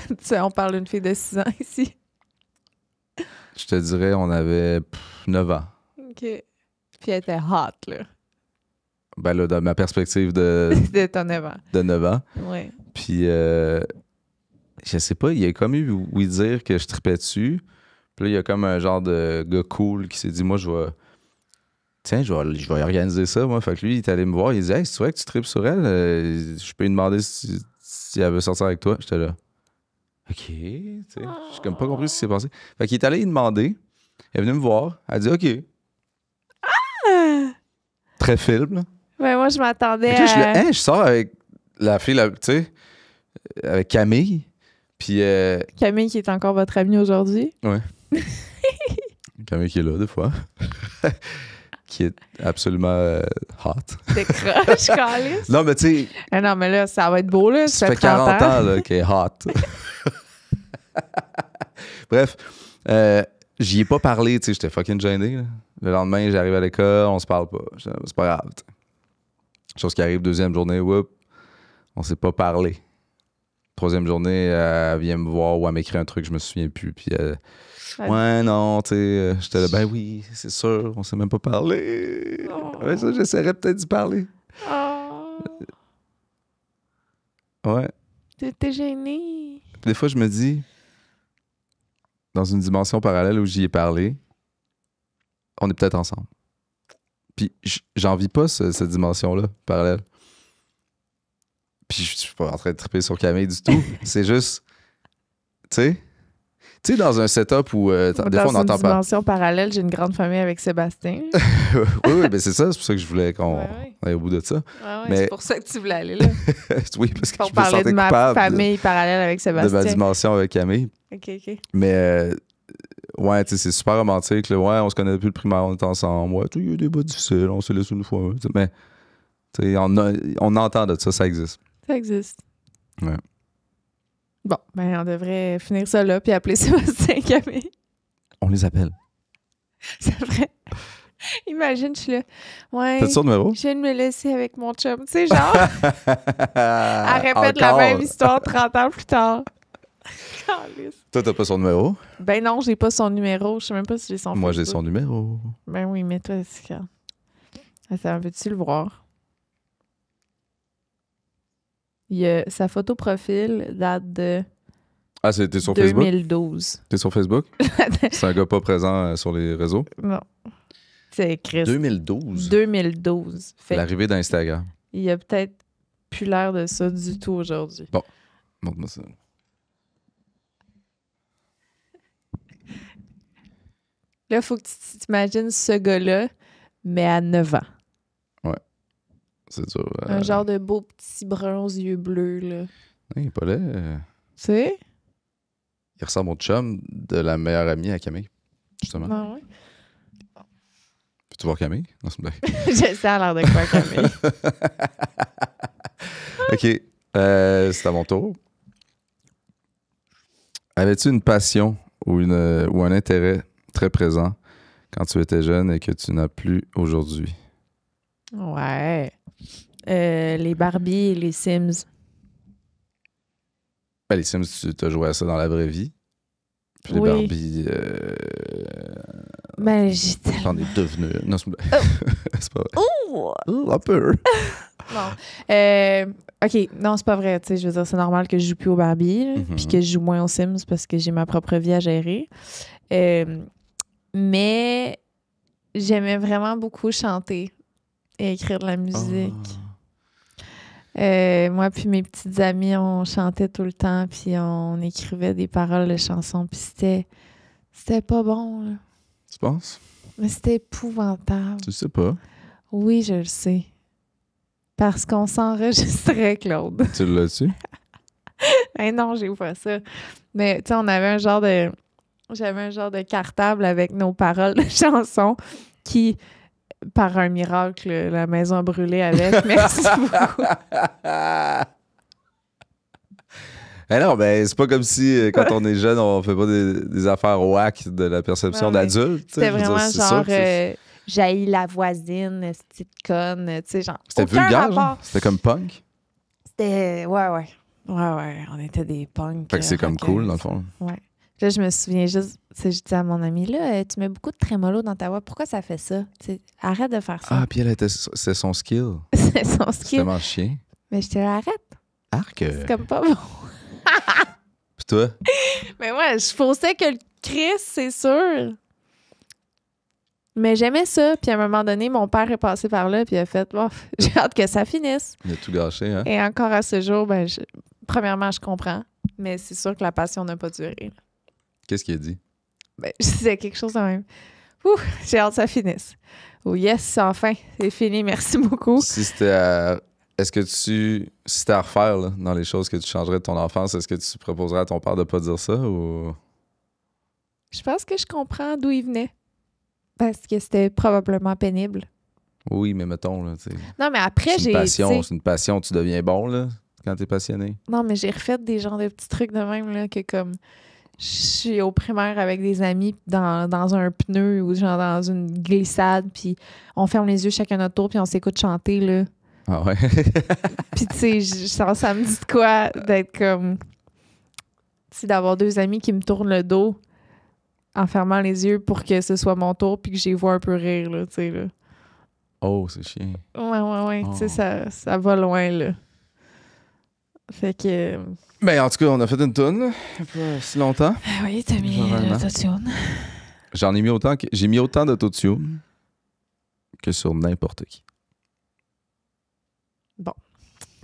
Tu sais, on parle d'une fille de 6 ans ici. Je te dirais, on avait 9 ans. OK. Puis elle était hot, là. Ben là, dans ma perspective de De ton 9 ans. 9 ans. Ouais. Puis, je sais pas, il y a comme eu oui dire que je trippais dessus. Puis là, il y a comme un genre de gars cool qui s'est dit, moi, je vais organiser ça, moi. Fait que lui, il est allé me voir, il dit, hey, c'est vrai que tu trippes sur elle? Je peux lui demander si elle veut sortir avec toi. J'étais là, OK, tu sais. J'ai comme pas compris ce qui s'est passé. Fait qu'il est allé lui demander. Elle est venue me voir. Elle a dit, OK. Très film, là. Ben, moi, je m'attendais Fait que là, à... je sors avec la fille, tu sais, avec Camille. Puis, Camille, qui est encore votre amie aujourd'hui. ouais. Camille qui est là, des fois. Qui est absolument hot. Décroche, calice. Non, mais tu sais, Ah non, mais là, ça va être beau, là. ça fait 40 ans là, qu'elle est hot. Bref, j'y ai pas parlé, tu sais, j'étais fucking gêné. Là. Le lendemain, j'arrive à l'école, on se parle pas. C'est pas grave. T'sais. Chose qui arrive, deuxième journée, whoop, on s'est pas parlé. Troisième journée, elle vient me voir ou elle m'écrit un truc, je me souviens plus. Puis ouais, non, tu sais, j'étais là, ben oui, c'est sûr, on s'est même pas parlé. Oh. Ouais, ça, j'essaierais peut-être d'y parler. Oh, Ouais. t'es gêné. Puis des fois, je me dis, dans une dimension parallèle où j'y ai parlé, on est peut-être ensemble. Puis j'en vis pas cette dimension-là, parallèle. Puis je suis pas en train de triper sur Camille du tout. C'est juste, tu sais, dans un setup où des fois on Dans une n'entend pas. dimension parallèle, j'ai une grande famille avec Sébastien. Oui, ben c'est ça, c'est pour ça que je voulais qu'on Ouais. aille au bout de ça. Ouais, Mais- c'est pour ça que tu voulais aller là. Oui, parce que Pour je me parler sentais de ma coupable famille parallèle avec de ma Sébastien. dimension avec Camille. OK. Mais ouais, tu sais, c'est super romantique. Là. Ouais, on se connaît depuis le primaire, on est ensemble. Ouais, tu sais, il y a des bas difficiles, on se laisse une fois. T'sais, mais tu sais, on entend de ça, ça existe. Ça existe. Ouais. Bon, ben on devrait finir ça là puis appeler Sébastien Camille. On les appelle. C'est vrai. Imagine, je suis là. Ouais. T'as son numéro? Je viens de me laisser avec mon chum. Tu sais, genre, elle répète la Encore? même histoire 30 ans plus tard. Calisse. Toi, t'as pas son numéro? Ben non, j'ai pas son numéro. Je sais même pas si j'ai son Moi, j'ai Facebook. son numéro. Ben oui, mais toi, c'est quand? Attends, veux-tu le voir? Sa photo profil date de Ah, t'es sur Facebook? 2012. T'es sur Facebook? C'est un gars pas présent sur les réseaux. Non. C'est Chris. 2012? 2012. Fait L'arrivée d'Instagram. il a peut-être plus l'air de ça du tout aujourd'hui. Montre-moi ça. Là, il faut que tu t'imagines ce gars-là, mais à 9 ans. C'est dur. Un genre de beau petit brun aux yeux bleus, là. Il est pas laid. Tu sais? Il ressemble au chum de la meilleure amie à Camille, justement. Non, ouais. Peux-tu voir Camille? Non, c'est une blague. Je sais à l'air de quoi, Camille. OK. C'est à mon tour. Avais-tu une passion ou un intérêt très présent quand tu étais jeune et que tu n'as plus aujourd'hui? Ouais. Les Barbie et les Sims. Ben, les Sims, tu as joué à ça dans la vraie vie. Puis les Oui. Barbie, Ben, j'étais... j'en ai devenu. Non, c'est une blague. C'est pas vrai. Oh! Un peu. Non. OK, non, c'est pas vrai. Tu sais, je veux dire, c'est normal que je joue plus aux Barbie, là, Mhm. puis que je joue moins aux Sims parce que j'ai ma propre vie à gérer. Mais j'aimais vraiment beaucoup chanter et écrire de la musique. Moi puis mes petites amies, on chantait tout le temps, puis on écrivait des paroles de chansons, puis c'était pas bon, là. Tu penses? Mais c'était épouvantable. Tu sais pas. Oui, je le sais. Parce qu'on s'enregistrait, Claude. Tu l'as-tu? Ben non, j'ai pas ça. Mais tu sais, on avait un genre de... J'avais un genre de cartable avec nos paroles de chansons qui, par un miracle, la maison a brûlé avec. Merci beaucoup. Eh non, ben c'est pas comme si quand on est jeune, on fait pas des affaires whack de la perception Non, mais d'adulte. tu sais. C'était Je veux dire, vraiment c'est sûr genre... que c'est- j'haïs la voisine, cette petite conne, tu sais, genre... C'était aucun vulgaire, rapport. genre? C'était comme punk. C'était... Ouais, on était des punks. Fait que c'est comme rockers. cool, dans le fond. Là, je me souviens juste, tu sais, je dis à mon ami, là, tu mets beaucoup de trémolo dans ta voix, pourquoi ça fait ça? Tu sais, arrête de faire ça. Ah, puis c'est son skill. C'est son C'est skill. tellement chien. Mais je te l'arrête. Arc. C'est comme pas bon. Puis toi? Mais ouais, je faussais que le Chris, c'est sûr. Mais j'aimais ça. Puis à un moment donné, mon père est passé par là, puis il a fait, oh, j'ai hâte que ça finisse. Il a tout gâché, hein? Et encore à ce jour, ben, premièrement, je comprends. Mais c'est sûr que la passion n'a pas duré. Qu'est-ce qu'il a dit? Ben, je disais quelque chose de même. Ouh, j'ai hâte que ça finisse. Oh yes, enfin, c'est fini, merci beaucoup. Si c'était à... Est-ce que si c'était à refaire là, dans les choses que tu changerais de ton enfance, est-ce que tu proposerais à ton père de pas dire ça ou... Je pense que je comprends d'où il venait. Parce que c'était probablement pénible. Oui, mais mettons, là, tu sais. Non, mais après, C'est une passion, tu sais, c'est une passion. Tu deviens bon, là, quand t'es passionné. non, mais j'ai refait des genres de petits trucs de même, là, que comme... Je suis au primaire avec des amis dans un pneu ou genre dans une glissade, puis on ferme les yeux chacun notre tour, puis on s'écoute chanter, là. Ah ouais? Puis tu sais, ça me dit de quoi d'être comme... Tu sais, d'avoir deux amis qui me tournent le dos en fermant les yeux pour que ce soit mon tour, puis que j'y vois un peu rire, là, tu sais, là. Oh, c'est chiant. Ouais, Oh. tu sais, ça va loin, là. Fait que... Ben, en tout cas, on a fait une toune, là, pas si longtemps. Ah oui, t'as mis Vraiment. l'autotune. J'en ai mis autant que... J'ai mis autant d'autotune que sur n'importe qui. Bon.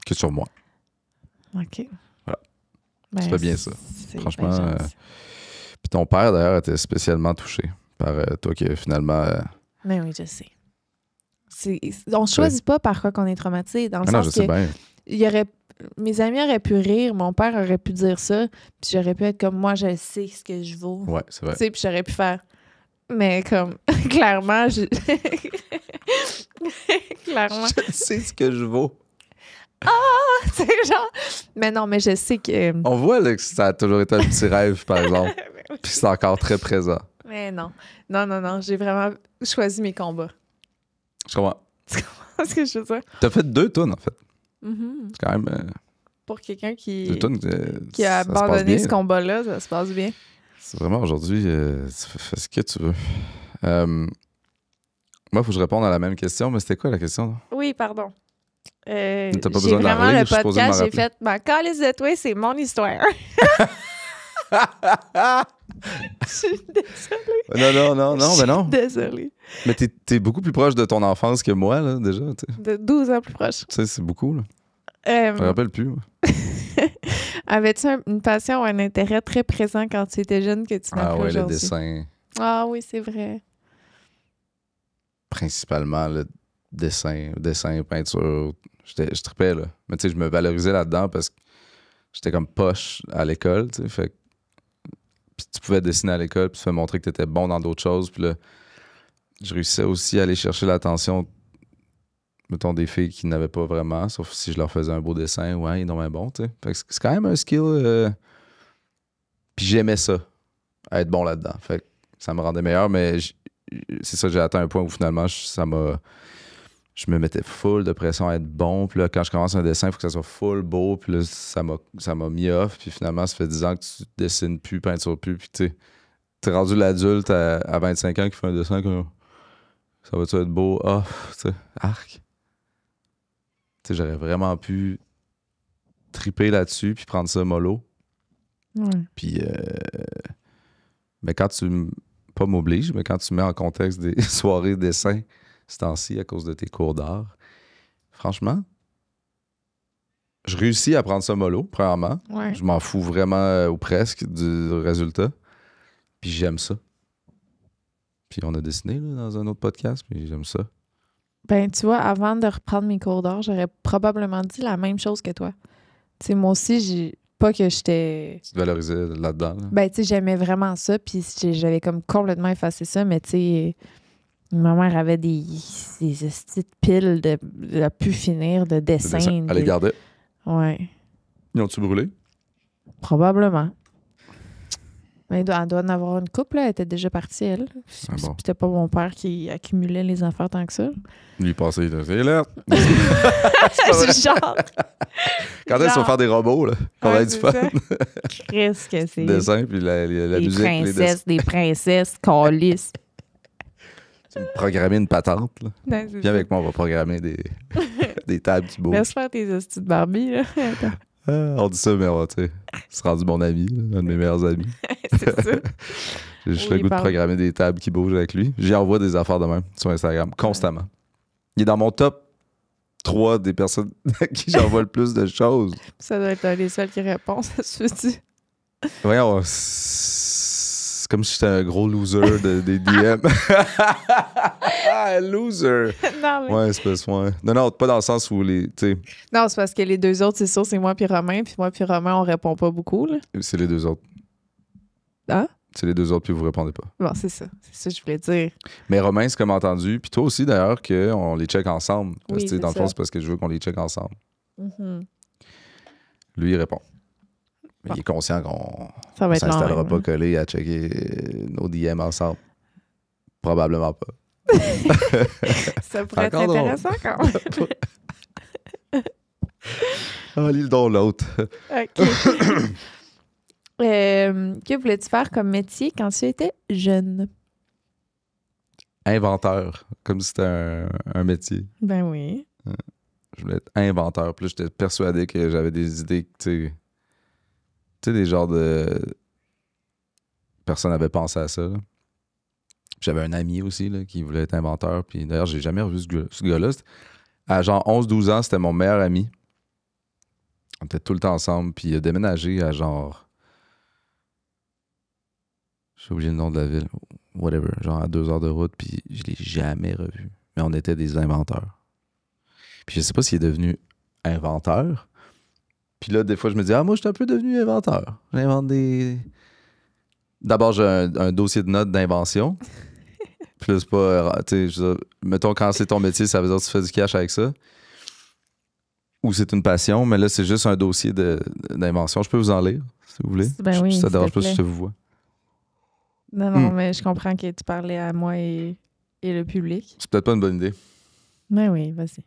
Que sur moi. OK. Voilà. Ben, Tu fais bien ça. c'est Franchement, bien gentil. Puis ton père, d'ailleurs, était spécialement touché par toi qui, finalement... Mais oui, je sais. On choisit pas par quoi qu'on est traumatisé, dans le Ah non, je sens sais que bien. mes amis auraient pu rire, mon père aurait pu dire ça, puis j'aurais pu être comme moi, je sais ce que je vaux. Ouais, c'est vrai. Tu sais, puis j'aurais pu faire. Mais comme, clairement, clairement, Je sais ce que je vaux. c'est genre... Mais non, mais je sais que... On voit là, que ça a toujours été un petit rêve, par exemple. Puis c'est encore très présent. Mais non, j'ai vraiment choisi mes combats. Je comprends. Tu comprends ce que je veux dire? T'as fait 2 tunes, en fait. Mhm. C'est quand même... Pour quelqu'un 2 qui tunes, a ça se passe abandonné bien, ce là. combat-là, ça se passe bien. C'est vraiment aujourd'hui, tu fais ce que tu veux. Moi, il faut que je réponde à la même question, mais c'était quoi la question? Là? Oui, pardon. T'as J'ai pas besoin de la vraiment relire, le je suis supposé podcast, m'en j'ai fait ma calice de toi, c'est mon histoire. Je suis désolée. Non. Désolée. Mais t'es beaucoup plus proche de ton enfance que moi, là, déjà. Tu De 12 ans plus proche. sais, c'est beaucoup, là. Je me rappelle plus. Moi. Avais-tu une passion ou un intérêt très présent quand tu étais jeune que tu n'as Ah plus ouais, le aujourd'hui? dessin. Ah oui, c'est vrai. Principalement, le dessin, peinture. Je tripais, là. Mais tu sais, je me valorisais là-dedans parce que j'étais comme poche à l'école, tu sais. Fait que puis tu pouvais dessiner à l'école, puis tu fais montrer que tu étais bon dans d'autres choses. Puis là, je réussissais aussi à aller chercher l'attention, mettons, des filles qui n'avaient pas vraiment, sauf si je leur faisais un beau dessin. Ouais, ils sont bien bons, tu sais. Fait que c'est quand même un skill. Puis j'aimais ça, être bon là-dedans. Fait que ça me rendait meilleur, mais c'est ça, j'ai atteint un point où finalement, je me mettais full de pression à être bon. Puis là, quand je commence un dessin, il faut que ça soit full beau. Puis là, ça m'a mis off. Puis finalement, ça fait 10 ans que tu dessines plus, peintures plus. Puis tu sais, t'es rendu l'adulte à 25 ans qui fait un dessin comme ça va-tu être beau? Ah, tu sais, arc. Tu sais, j'aurais vraiment pu triper là-dessus puis prendre ça mollo. Ouais. Puis, mais quand pas m'oblige, mais quand tu mets en contexte des soirées de dessin, ce temps-ci, à cause de tes cours d'art, franchement, je réussis à prendre ça mollo, premièrement. Ouais. Je m'en fous vraiment ou presque du résultat. Puis j'aime ça. Puis on a dessiné là, dans un autre podcast, puis j'aime ça. Ben, tu vois, avant de reprendre mes cours d'art, j'aurais probablement dit la même chose que toi. Tu sais, moi aussi, j'ai pas que j'étais... Tu te valorisais là-dedans. Là. Ben, tu sais, j'aimais vraiment ça, puis j'avais comme complètement effacé ça, mais tu sais, ma mère avait des petites piles de pu finir de Le dessins. dessin, elle les gardait. Ouais, Ils ont-tu brûlé? probablement. Mais elle doit en avoir une couple, là. Elle était déjà partie, elle. Ah bon. C'était pas mon père qui accumulait les affaires tant que ça. Lui, il passait, c'est là. Genre, Quand est-ce qu'on va faire des robots, là? Qu'on va ouais, être du c'est fun. ça. Qu'est-ce que c'est? Le dessin, puis la Des musique. Les dessins. des princesses, calices. Tu me programmer une patente, là. Non, c'est Viens ça. avec moi, on va programmer des tables qui bougent. Laisse faire tes hosties de Barbie, là. Attends. On dit ça, mais on va, tu sais, c'est rendu mon ami, là, un de mes meilleurs amis. C'est ça. J'ai juste Oui, le goût de parle. programmer des tables qui bougent avec lui. J'y envoie des affaires de même sur Instagram, constamment. Il est dans mon top 3 des personnes à qui j'envoie le plus de choses. Ça doit être un des seuls qui répond, ça se fait-tu? Voyons, c'est comme si j'étais un gros loser des DM. Loser! Non, mais... Ouais, c'est pas ça. Ouais. Non, pas dans le sens où les. Tu sais, Non, c'est parce que les deux autres, c'est sûr, c'est moi puis Romain. Puis moi puis Romain, on répond pas beaucoup, là. c'est les deux autres. Hein? C'est les deux autres, puis vous répondez pas. Bon, c'est ça. C'est ça que je voulais dire. Mais Romain, c'est comme entendu, puis toi aussi d'ailleurs, qu'on les check ensemble. Parce que, Oui, dans le c'est fond, ça. c'est parce que je veux qu'on les check ensemble. Mhm. Lui, il répond. Mais Bon. il est conscient qu'on Ça va être long. s'installera même, pas hein. collé à checker nos DM ensemble. Probablement pas. Ça pourrait être Encore drôle. intéressant quand même. Ah, lis donc l'autre. OK. Que voulais-tu faire comme métier quand tu étais jeune? Inventeur, comme si c'était un métier. Ben oui. Je voulais être inventeur. Puis là, j'étais persuadé que j'avais des idées, tu sais, des genres de... Personne n'avait pensé à ça. Là. J'avais un ami aussi là, qui voulait être inventeur. Puis d'ailleurs, j'ai jamais revu ce gars-là. À genre 11-12 ans, c'était mon meilleur ami. On était tout le temps ensemble. Puis il a déménagé à genre... J'ai oublié le nom de la ville. Whatever. Genre à 2 heures de route. Puis je l'ai jamais revu. Mais on était des inventeurs. Puis je sais pas s'il est devenu inventeur. Puis là, des fois, je me dis, moi, je suis un peu devenu inventeur. J'invente des... D'abord, j'ai un dossier de notes d'invention. Puis là, c'est pas... Tu sais, mettons, quand c'est ton métier, ça veut dire que tu fais du cash avec ça. Ou c'est une passion. Mais là, c'est juste un dossier d'invention. Je peux vous en lire, si vous voulez. Ben oui, ça s'il dérange te pas si plaît. je vous vois. Non, mais je comprends que tu parlais à moi et le public. C'est peut-être pas une bonne idée. Ben oui, vas-y.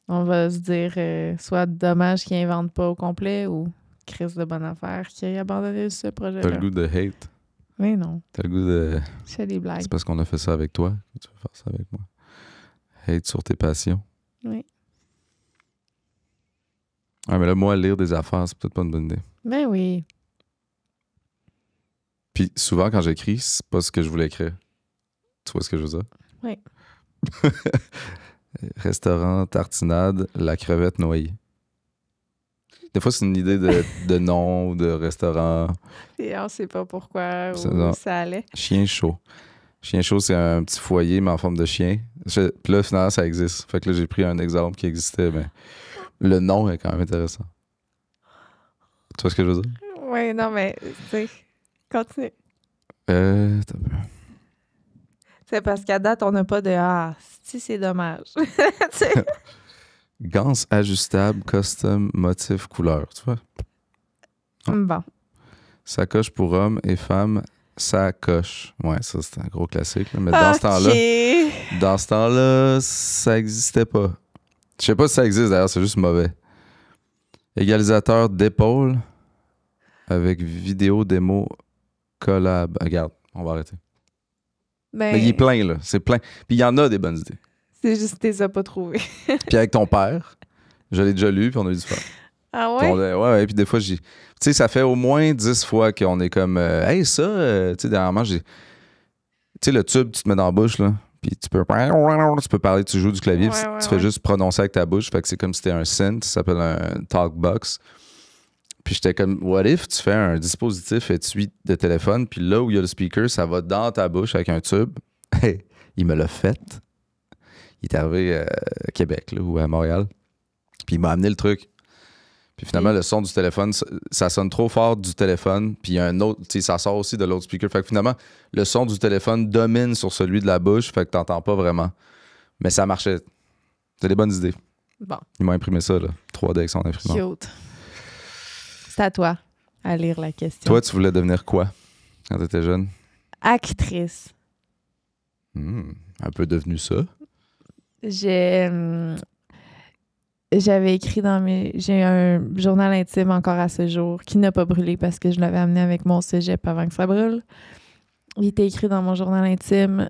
On va se dire soit dommage qu'il invente pas au complet ou crise de bonne affaire qui a abandonné ce T'as projet-là. le goût de hate. Mais non, T'as le goût de... je fais des blagues. C'est parce qu'on a fait ça avec toi que tu veux faire ça avec moi. Hate sur tes passions. Oui. Ah, mais là, moi, lire des affaires, c'est peut-être pas une bonne idée. Ben oui. Puis souvent, quand j'écris, c'est pas ce que je voulais écrire. Tu vois ce que je veux dire? Oui. Restaurant, tartinade, la crevette noyée. Des fois, c'est une idée de nom ou de restaurant. Et on sait pas pourquoi C'est où ça. ça allait. Chien chaud. Chien chaud, c'est un petit foyer, mais en forme de chien. Puis là, finalement, ça existe. Fait que là, j'ai pris un exemple qui existait, mais le nom est quand même intéressant. Tu vois ce que je veux dire? Oui, non, mais tu sais, continue. T'as peu. C'est parce qu'à date, on n'a pas de si c'est dommage. Tu sais. Ganse ajustable, custom, motif, couleur. Tu vois? Bon. Sacoche pour hommes et femmes, sacoche. Ouais, ça, c'est un gros classique. Là. Mais dans ce temps-là, ça existait pas. Je sais pas si ça existe d'ailleurs, c'est juste mauvais. Égalisateur d'épaule avec vidéo démo collab. Regarde, on va arrêter. Ben, Mais il est plein, là. C'est plein. Puis il y en a des bonnes idées. c'est juste que tu les as pas trouvés. Puis avec ton père, je l'ai déjà lu, puis on a eu du fun. Ah Puis ouais? ouais, puis des fois, tu sais, ça fait au moins 10 fois qu'on est comme, hey, ça, tu sais, dernièrement, tu sais, le tube, tu te mets dans la bouche, là, puis tu peux parler, tu joues du clavier, puis tu fais juste prononcer avec ta bouche, fait que c'est comme si c'était un synth, ça s'appelle un talkbox. Puis j'étais comme, what if tu fais un dispositif étui de téléphone, puis là où il y a le speaker, ça va dans ta bouche avec un tube. Hey, il me l'a fait. Il est arrivé à Québec, là, ou à Montréal. Puis il m'a amené le truc. Puis finalement, le son du téléphone, ça sonne trop fort du téléphone. Puis il y a un autre, tu sais, ça sort aussi de l'autre speaker. Fait que finalement, le son du téléphone domine sur celui de la bouche. Fait que t'entends pas vraiment. Mais ça marchait. C'est des bonnes idées. Bon, Il m'a imprimé ça, là. 3D avec son imprimante. cute. C'est à toi à lire la question. Toi, tu voulais devenir quoi quand t'étais jeune? Actrice. Un peu devenu ça. J'avais écrit j'ai un journal intime encore à ce jour qui n'a pas brûlé parce que je l'avais amené avec mon cégep avant que ça brûle. Il était écrit dans mon journal intime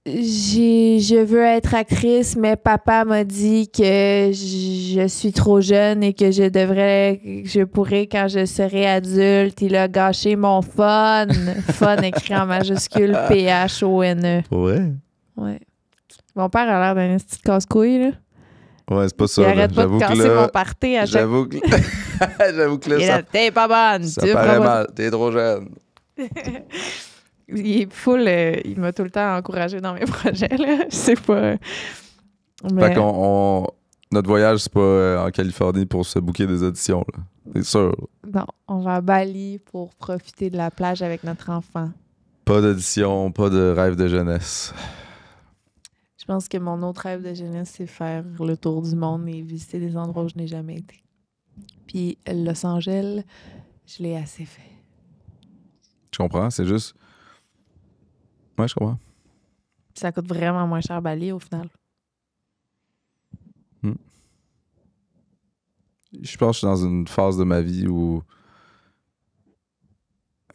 je veux être actrice, mais papa m'a dit que je suis trop jeune et que je pourrais quand je serai adulte. Il a gâché mon fun. Fun écrit en majuscule P-H-O-N-E. Ouais. Ouais. Mon père a l'air d'un petit casse-couille, là. Ouais, c'est pas ça. Il là. arrête pas de casser mon party à chaque... J'avoue que j'avoue que là, Et là, t'es pas bonne. ça tu paraît feras pas mal. T'es trop jeune. Il est full, il m'a tout le temps encouragé dans mes projets, là. Je sais pas. Mais... Fait qu'on... Notre voyage, c'est pas en Californie pour se booker des auditions, là. C'est sûr. Non, on va à Bali pour profiter de la plage avec notre enfant. Pas d'audition, pas de rêve de jeunesse. Je pense que mon autre rêve de jeunesse, c'est faire le tour du monde et visiter des endroits où je n'ai jamais été. Puis Los Angeles, je l'ai assez fait. Je comprends, c'est juste... Ouais, je comprends. Ça coûte vraiment moins cher Bali au final. Je pense que je suis dans une phase de ma vie où...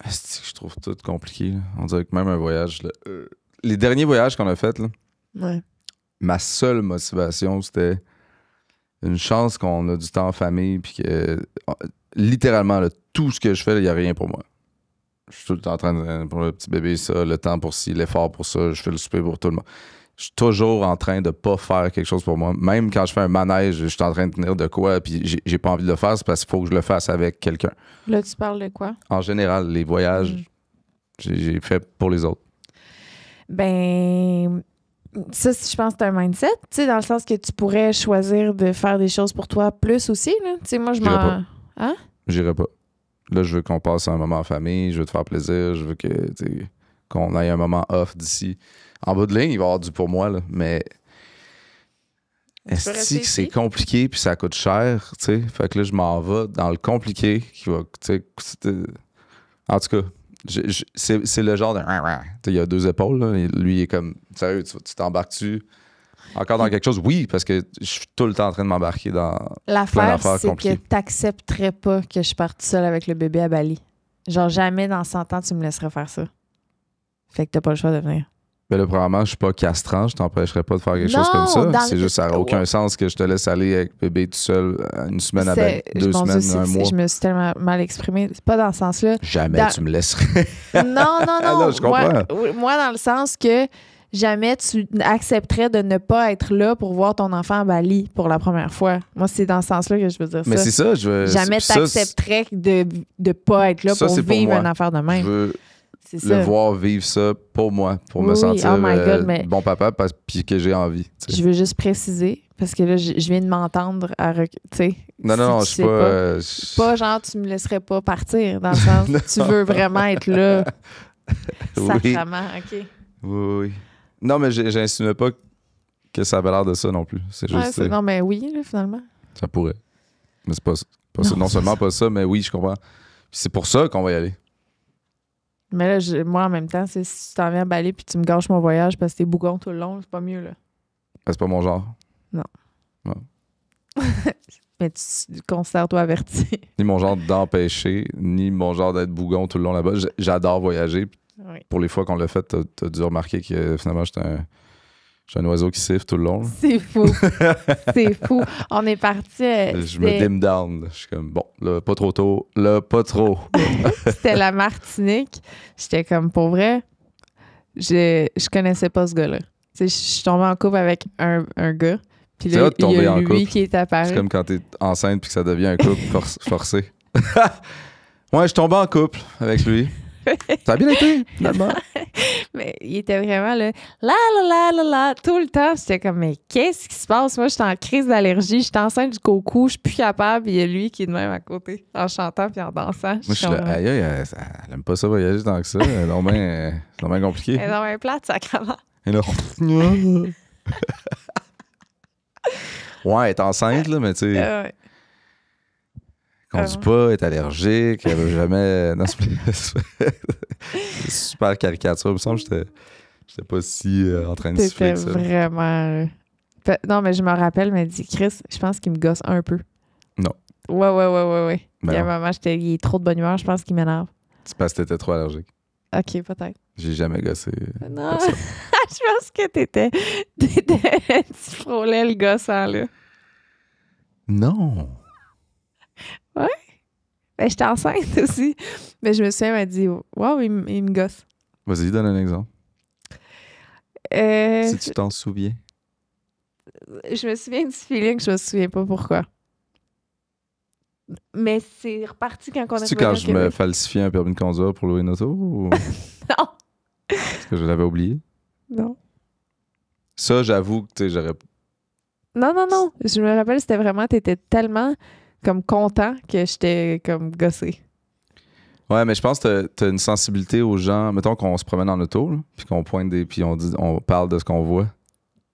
Asti, je trouve tout compliqué, là. On dirait que même un voyage... Là, les derniers voyages qu'on a faits, là, Ouais. ma seule motivation, c'était une chance qu'on a du temps en famille, puis que littéralement, là, tout ce que je fais, il n'y a rien pour moi. Je suis tout le temps en train de... Pour le petit bébé, ça, le temps pour ci, l'effort pour ça, je fais le souper pour tout le monde. Je suis toujours en train de pas faire quelque chose pour moi. Même quand je fais un manège, je suis en train de tenir de quoi, puis j'ai pas envie de le faire, c'est parce qu'il faut que je le fasse avec quelqu'un. Là, tu parles de quoi? En général, les voyages, j'ai fait pour les autres. Ben, ça, je pense que c'est un mindset, tu sais, dans le sens que tu pourrais choisir de faire des choses pour toi plus aussi, là. Tu sais, moi, je J'irai m'en... pas. Hein? J'irai pas. Là, je veux qu'on passe un moment en famille, je veux te faire plaisir, je veux que, tu sais, qu'on ait un moment off d'ici. En bout de ligne, il va y avoir du pour moi, là, mais rester est-ce que c'est ici? compliqué puis ça coûte cher, tu sais? Fait que là, je m'en vais dans le compliqué qui va, tu sais, en tout cas, c'est le genre de... Tu sais, il y a deux épaules, là, et lui, il est comme, sérieux, tu t'embarques-tu encore dans quelque chose? Oui, parce que je suis tout le temps en train de m'embarquer dans plein L'affaire, d'affaires c'est que compliquées. t'accepterais pas que je parte seule avec le bébé à Bali. Genre, jamais dans 100 ans, tu me laisserais faire ça. Fait que t'as pas le choix de venir. Ben là, premièrement, je suis pas castrant, je t'empêcherais pas de faire quelque chose Non, comme ça. dans C'est le- juste, ça n'a aucun Ouais. sens que je te laisse aller avec bébé tout seul une semaine à C'est- deux mon semaines, Dieu, un mois. Je me suis tellement mal exprimée. C'est pas dans ce sens-là. Jamais dans- tu me laisserais. Non, non, non. Non, je comprends. Moi, dans le sens que jamais tu accepterais de ne pas être là pour voir ton enfant à Bali pour la première fois. Moi, c'est dans ce sens-là que je veux dire Mais ça. c'est ça, je veux. Jamais ça, t'accepterais de pas être là ça, pour c'est pour vivre moi. une affaire de Je même. veux C'est le ça. voir vivre ça pour moi, pour me Oui, sentir oh my God, mais- bon papa, puis que j'ai envie. Tu sais. Je veux juste préciser, parce que là, je viens de m'entendre à... Tu sais, Non, non, si non, tu je suis sais pas. pas genre, tu me laisserais pas partir, dans le sens Non. tu veux vraiment être là. Oui. Sacrement, OK. Oui, oui. Non, mais j'insinuais pas que ça avait l'air de ça non plus. C'est juste. Ouais, non, mais oui, là, finalement. Ça pourrait. Mais c'est pas ça. Non, Non c'est seulement ça. pas ça, mais oui, je comprends. Puis c'est pour ça qu'on va y aller. Mais là, moi, en même temps, si tu t'en viens à Bali puis tu me gâches mon voyage parce que t'es bougon tout le long, c'est pas mieux, là. C'est pas mon genre. Mais tu considères-toi averti. Ni mon genre d'empêcher, ni mon genre d'être bougon tout le long là-bas. J'adore voyager. Oui. Pour les fois qu'on l'a fait, t'as dû remarquer que finalement, j'étais un oiseau qui siffle tout le long. Là. C'est fou. C'est fou. On est parti. Je me dim down. Je suis comme, bon, là, pas trop tôt. Là, pas trop. C'était la Martinique. J'étais comme, pour vrai, je connaissais pas ce gars-là. Tu sais, je suis tombée en couple avec un gars. Puis C'est là, hot de il y tomber a en lui couple. qui est apparu. C'est comme quand t'es enceinte puis que ça devient un couple forcé. Ouais, je suis tombé en couple avec lui. Ça a bien été, finalement. Mais il était vraiment là, la, tout le temps. J'étais comme, mais qu'est-ce qui se passe? Moi, j'étais en crise d'allergie, j'étais enceinte jusqu'au cou, je suis plus capable. Puis il y a lui qui est de même à côté, en chantant puis en dansant. Moi, je suis là, aïe, elle aime pas ça voyager tant que ça. C'est donc bien compliqué. Elle est dans un plat, sacrément. Et là, ouais, elle est enceinte, là, mais tu sais, Ouais. conduit pas, elle est allergique, elle veut jamais. Non, c'est super caricature. Il me semble que j'étais pas si en train de siffler C'était que ça. vraiment... Non, mais je me rappelle, elle m'a dit, Chris, je pense qu'il me gosse un peu. Non. Ouais. Ben Il y a un non. moment, il est trop de bonne humeur, je pense qu'il m'énerve. C'est parce que t'étais trop allergique. OK, peut-être. J'ai jamais gossé. Non, personne. je pense que tu frôlais le gossant, là. Non. Ben, j'étais enceinte aussi. Mais je me souviens, elle m'a dit, wow, il me gosse. Vas-y, donne un exemple. Si tu t'en souviens. Je me souviens du feeling, je me souviens pas pourquoi. Mais c'est reparti quand on est C'est-tu revenu quand au je me Québec. falsifiais un permis de conduire pour louer une auto ou Non. est-ce que je l'avais oublié? Non. Ça, j'avoue que tu sais, j'aurais Non, non, non. Je me rappelle, c'était vraiment, t'étais tellement comme content que j'étais comme gossée. Ouais, mais je pense que t'as une sensibilité aux gens. Mettons qu'on se promène en auto, là, puis qu'on pointe puis on parle de ce qu'on voit.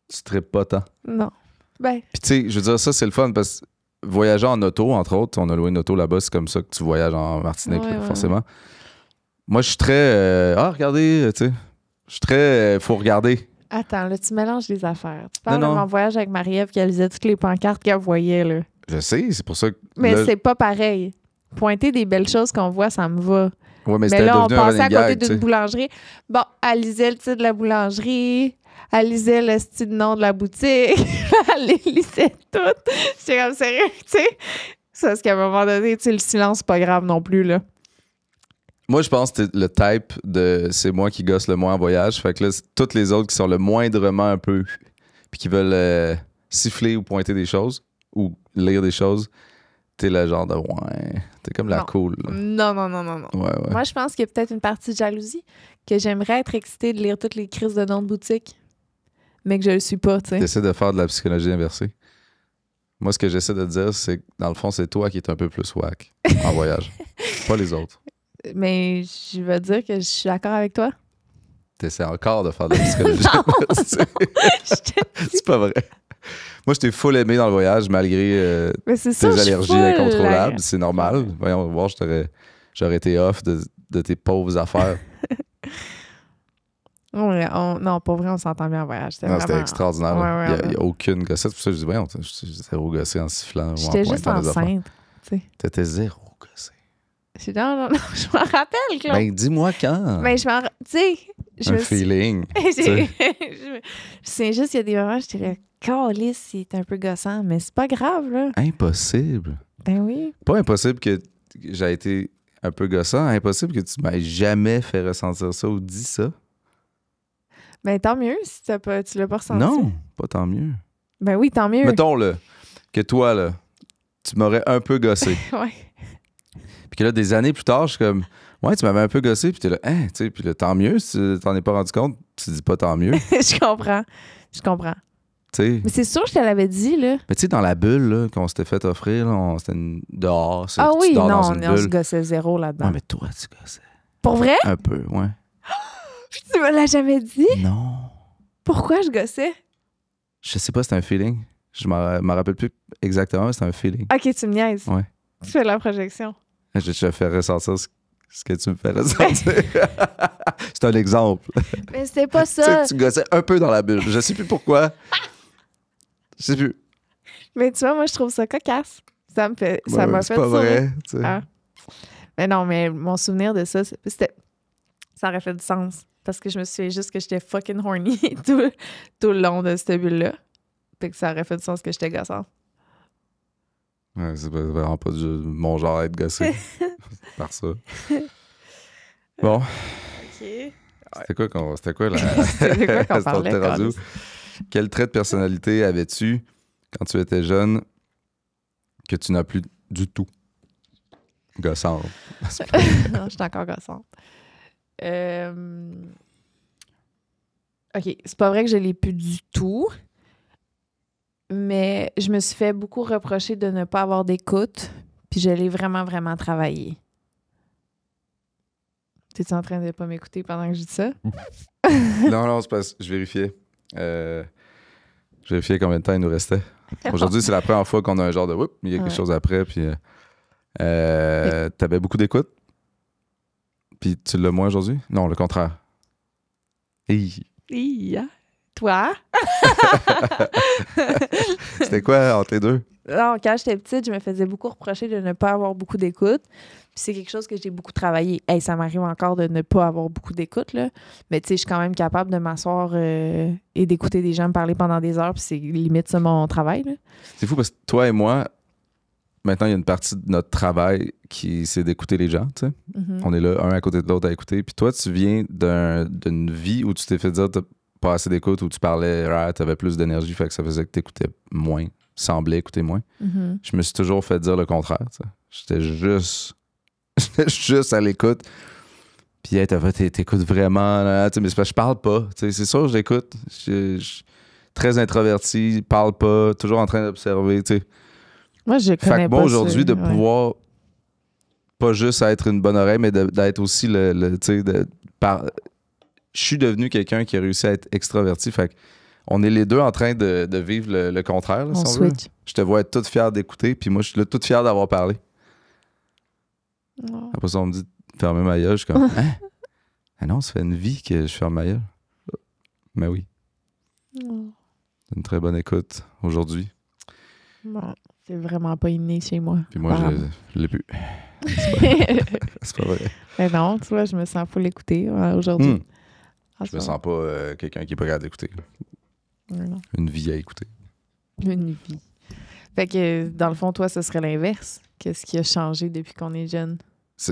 Tu tripes pas tant. Non. Ben, Puis tu sais, je veux dire, ça, c'est le fun parce que voyager en auto, entre autres, on a loué une auto là-bas, c'est comme ça que tu voyages en Martinique, Ouais, là, ouais, forcément. Moi, je suis très. Regardez, tu sais. Je suis très. Faut regarder. attends, là, tu mélanges les affaires. Tu parles Non, de non. mon voyage avec Marie-Ève qui lisait toutes les pancartes qu'elle voyait, là. Je sais, c'est pour ça que. Mais là, c'est pas pareil. Pointer des belles choses qu'on voit, ça me va. Ouais, mais Mais c'était là, on devenu un passait à running côté gag, tu d'une sais. boulangerie. Bon, elle lisait le titre de la boulangerie. Elle lisait le style nom de la boutique. Elle les lisait toutes. J'étais comme sérieux, tu sais. C'est parce qu'à un moment donné, tu sais, le silence, c'est pas grave non plus, là. Moi, je pense que t'es le type de c'est moi qui gosse le moins en voyage. Fait que là, toutes les autres qui sont le moindrement un peu, puis qui veulent siffler ou pointer des choses, ou lire des choses, t'es le genre de ouais. T'es comme la Non. cool. Là. Non, non, non, non, non. Ouais, ouais. Moi, je pense qu'il y a peut-être une partie de jalousie que j'aimerais être excitée de lire toutes les crises de noms de boutique, mais que je le suis pas, tu sais. T'essaies de faire de la psychologie inversée. Moi, ce que j'essaie de dire, c'est que dans le fond, c'est toi qui es un peu plus whack en voyage. Pas les autres. Mais je veux dire que je suis d'accord avec toi. T'essaies encore de faire de la psychologie Non. inversée. Je te- C'est pas vrai. Moi, je t'ai full aimé dans le voyage, malgré Mais c'est tes ça, je suis allergies full, incontrôlables. C'est normal. Voyons voir, j'aurais été off de tes pauvres affaires. Non, pas vrai, on s'entend bien en voyage. Non, c'était extraordinaire. Ouais, là. ouais, Il n'y a aucune gossette. C'est pour ça que je dis, voyons, j'ai zéro gossé en sifflant ou en J'étais juste pointant des affaires. enceinte. T'étais zéro gossé. Non, non, non, je m'en rappelle, Claude. Ben, dis-moi quand. Mais je m'en... Tu sais, je Un me suis... feeling. je sais juste qu'il y a des moments où je dirais, Calice, c'est un peu gossant, mais c'est pas grave, là. Impossible. Ben oui. Pas impossible que j'ai été un peu gossant. Impossible que tu m'aies jamais fait ressentir ça ou dit ça. Ben tant mieux si tu l'as pas ressenti. Non, pas tant mieux. Ben oui, tant mieux. Mettons, là, que toi, là, tu m'aurais un peu gossé. Ouais. Puis que là, des années plus tard, je suis comme, ouais, tu m'avais un peu gossé. Puis t'es là, hein, tu sais, puis là, tant mieux. Si tu t'en es pas rendu compte, tu dis pas tant mieux. Je comprends. Je comprends. Tu sais. Mais c'est sûr que je te l'avais dit, là. Mais tu sais, dans la bulle là, qu'on s'était fait offrir, là, c'était dehors. Ah tu oui, dors non, dans une on se bulle. gossait zéro là-dedans. Ouais, mais toi, tu gossais. Pour vrai? Un peu, ouais. Tu me l'as jamais dit? Non. Pourquoi je gossais? Je sais pas, c'était un feeling. Je m'en rappelle plus exactement, mais c'était un feeling. Ok, tu me niaises. Ouais. Tu fais la projection. Je te fais ressentir ce que tu me fais ressentir. C'est un exemple. Mais c'est pas Tu sais ça. que tu gossais un peu dans la bulle. Je sais plus pourquoi. Je sais plus. Mais tu vois, moi, je trouve ça cocasse. Ça m'a fait C'est pas sourire. vrai. Tu sais. Ah. Mais non, mais mon souvenir de ça, ça aurait fait du sens. Parce que je me souviens juste que j'étais fucking horny tout le long de cette bulle-là. Puis que ça aurait fait du sens que j'étais gossante. Ouais, c'est vraiment pas mon genre à être gossé par ça. Bon, OK. c'était quoi là? C'était quoi qu'on parlait, C'était rendu où? Carlis? Quel trait de personnalité avais-tu quand tu étais jeune que tu n'as plus du tout? Gossante. Non, je suis encore gossante. OK, c'est pas vrai que je l'ai plus du tout, mais je me suis fait beaucoup reprocher de ne pas avoir d'écoute, puis je l'ai vraiment, vraiment travaillé. T'es-tu en train de pas m'écouter pendant que je dis ça? Non, c'est parce que je vérifiais. Je vérifiais combien de temps il nous restait. Aujourd'hui, c'est la première fois qu'on a un genre de whoop, il y a quelque Ouais. chose après, puis t'avais beaucoup d'écoute. Puis tu l'as moins aujourd'hui? Non, le contraire. Hi. Hi, hein? Toi? C'était quoi entre les deux? Non, quand j'étais petite, je me faisais beaucoup reprocher de ne pas avoir beaucoup d'écoute. Puis c'est quelque chose que j'ai beaucoup travaillé. Hey, ça m'arrive encore de ne pas avoir beaucoup d'écoute, là. Mais tu sais, je suis quand même capable de m'asseoir et d'écouter des gens me parler pendant des heures. Puis c'est limite ça mon travail, là. C'est fou parce que toi et moi, maintenant, il y a une partie de notre travail qui c'est d'écouter les gens, tu sais. Mhm. On est là, un à côté de l'autre à écouter. Puis toi, tu viens d'une vie où tu t'es fait dire t'as pas assez d'écoute, où tu parlais, t'avais plus d'énergie, fait que ça faisait que t'écoutais moins, semblais écouter moins. Mhm. Je me suis toujours fait dire le contraire, tu sais. J'étais juste à l'écoute. Puis hey, t'écoutes vraiment, là, tu sais, mais c'est parce que je parle pas. Tu sais, c'est sûr, je l'écoute. très introverti, parle pas, toujours en train d'observer, tu sais. Moi, je Fait connais que pas moi, aujourd'hui, de ouais. pouvoir pas juste être une bonne oreille, mais d'être aussi tu sais, je suis devenu quelqu'un qui a réussi à être extraverti. Fait que on est les deux en train de vivre le contraire, là, On si on veut. switch. Je te vois être toute fière d'écouter, puis moi, je suis là toute fière d'avoir parlé. Oh. Après ça, on me dit de fermer ma gueule. Je suis comme, hein? Ah non, ça fait une vie que je ferme ma gueule. Mais oui, Oh. une très bonne écoute aujourd'hui. Bon, c'est vraiment pas inné chez moi. Puis moi, Apparemment. je l'ai plus. C'est pas vrai. Mais non, tu vois, je me sens full écouter aujourd'hui. Hmm. Je me sens pas quelqu'un qui est pas capable d'écouter. Non. Une vie à écouter. Une vie. Fait que, dans le fond, toi, ce serait l'inverse. Qu'est-ce qui a changé depuis qu'on est jeune?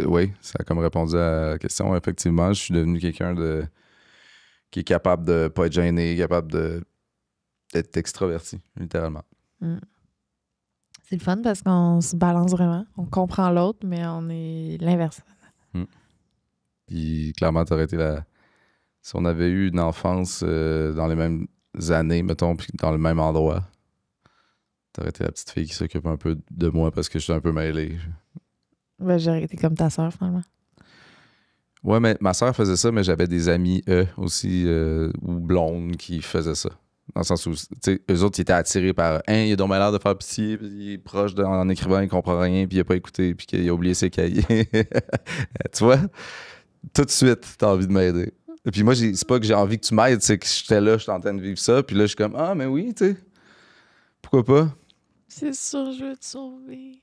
Oui, ça a comme répondu à la question. Effectivement, je suis devenu quelqu'un qui est capable de pas être gêné, capable d'être extraverti, littéralement. Mm. C'est le fun parce qu'on se balance vraiment. On comprend l'autre, mais on est l'inverse. Puis clairement, t'aurais été si on avait eu une enfance dans les mêmes années, mettons, puis dans le même endroit, t'aurais été la petite fille qui s'occupe un peu de moi parce que je suis un peu mêlé. Ben, j'aurais été comme ta sœur, finalement. Ouais, mais ma soeur faisait ça, mais j'avais des amis, aussi, ou blondes, qui faisaient ça. Dans le sens où, tu sais, eux autres, ils étaient attirés par « Hein, il a donc l'air de faire pitié, puis il est proche en écrivant, il comprend rien, puis il a pas écouté, puis qu'il a oublié ses cahiers. » Tu vois? Tout de suite, t'as envie de m'aider. Et puis moi, c'est pas que j'ai envie que tu m'aides, c'est que j'étais là, j'étais en train de vivre ça, puis là, je suis comme « Ah, mais oui, tu sais, pourquoi pas? » C'est sûr, je veux te sauver.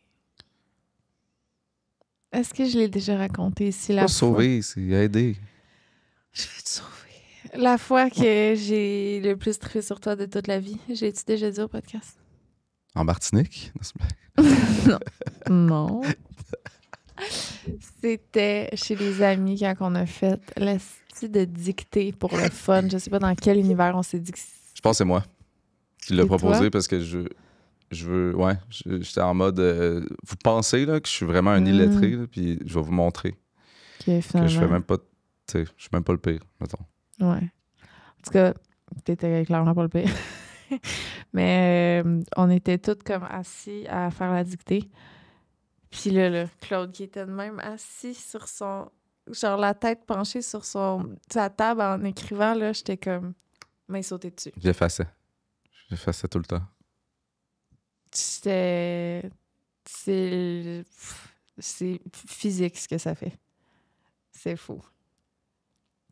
Est-ce que je l'ai déjà raconté ici la Pas fois? sauver, c'est aider. Je veux te sauver. La fois que j'ai le plus trippé sur toi de toute la vie, j'ai-tu déjà dit au podcast? En Martinique? Non. Non. C'était chez les amis quand on a fait la style de dictée pour le fun. Je sais pas dans quel univers on s'est dit que Je pense que c'est moi qui l'ai C'est proposé toi? parce que je veux. Ouais, j'étais en mode. Vous pensez là, que je suis vraiment un illettré, là, puis je vais vous montrer que finalement. je fais même pas. Tu sais, je suis même pas le pire, mettons. Ouais. En tout cas, t'étais clairement pas le pire. Mais on était tous comme assis à faire la dictée. Puis là, Claude qui était de même assis sur son... Genre la tête penchée sur sa table en écrivant, là, j'étais comme... main sautée dessus. J'effaçais tout le temps. C'est physique ce que ça fait. C'est fou.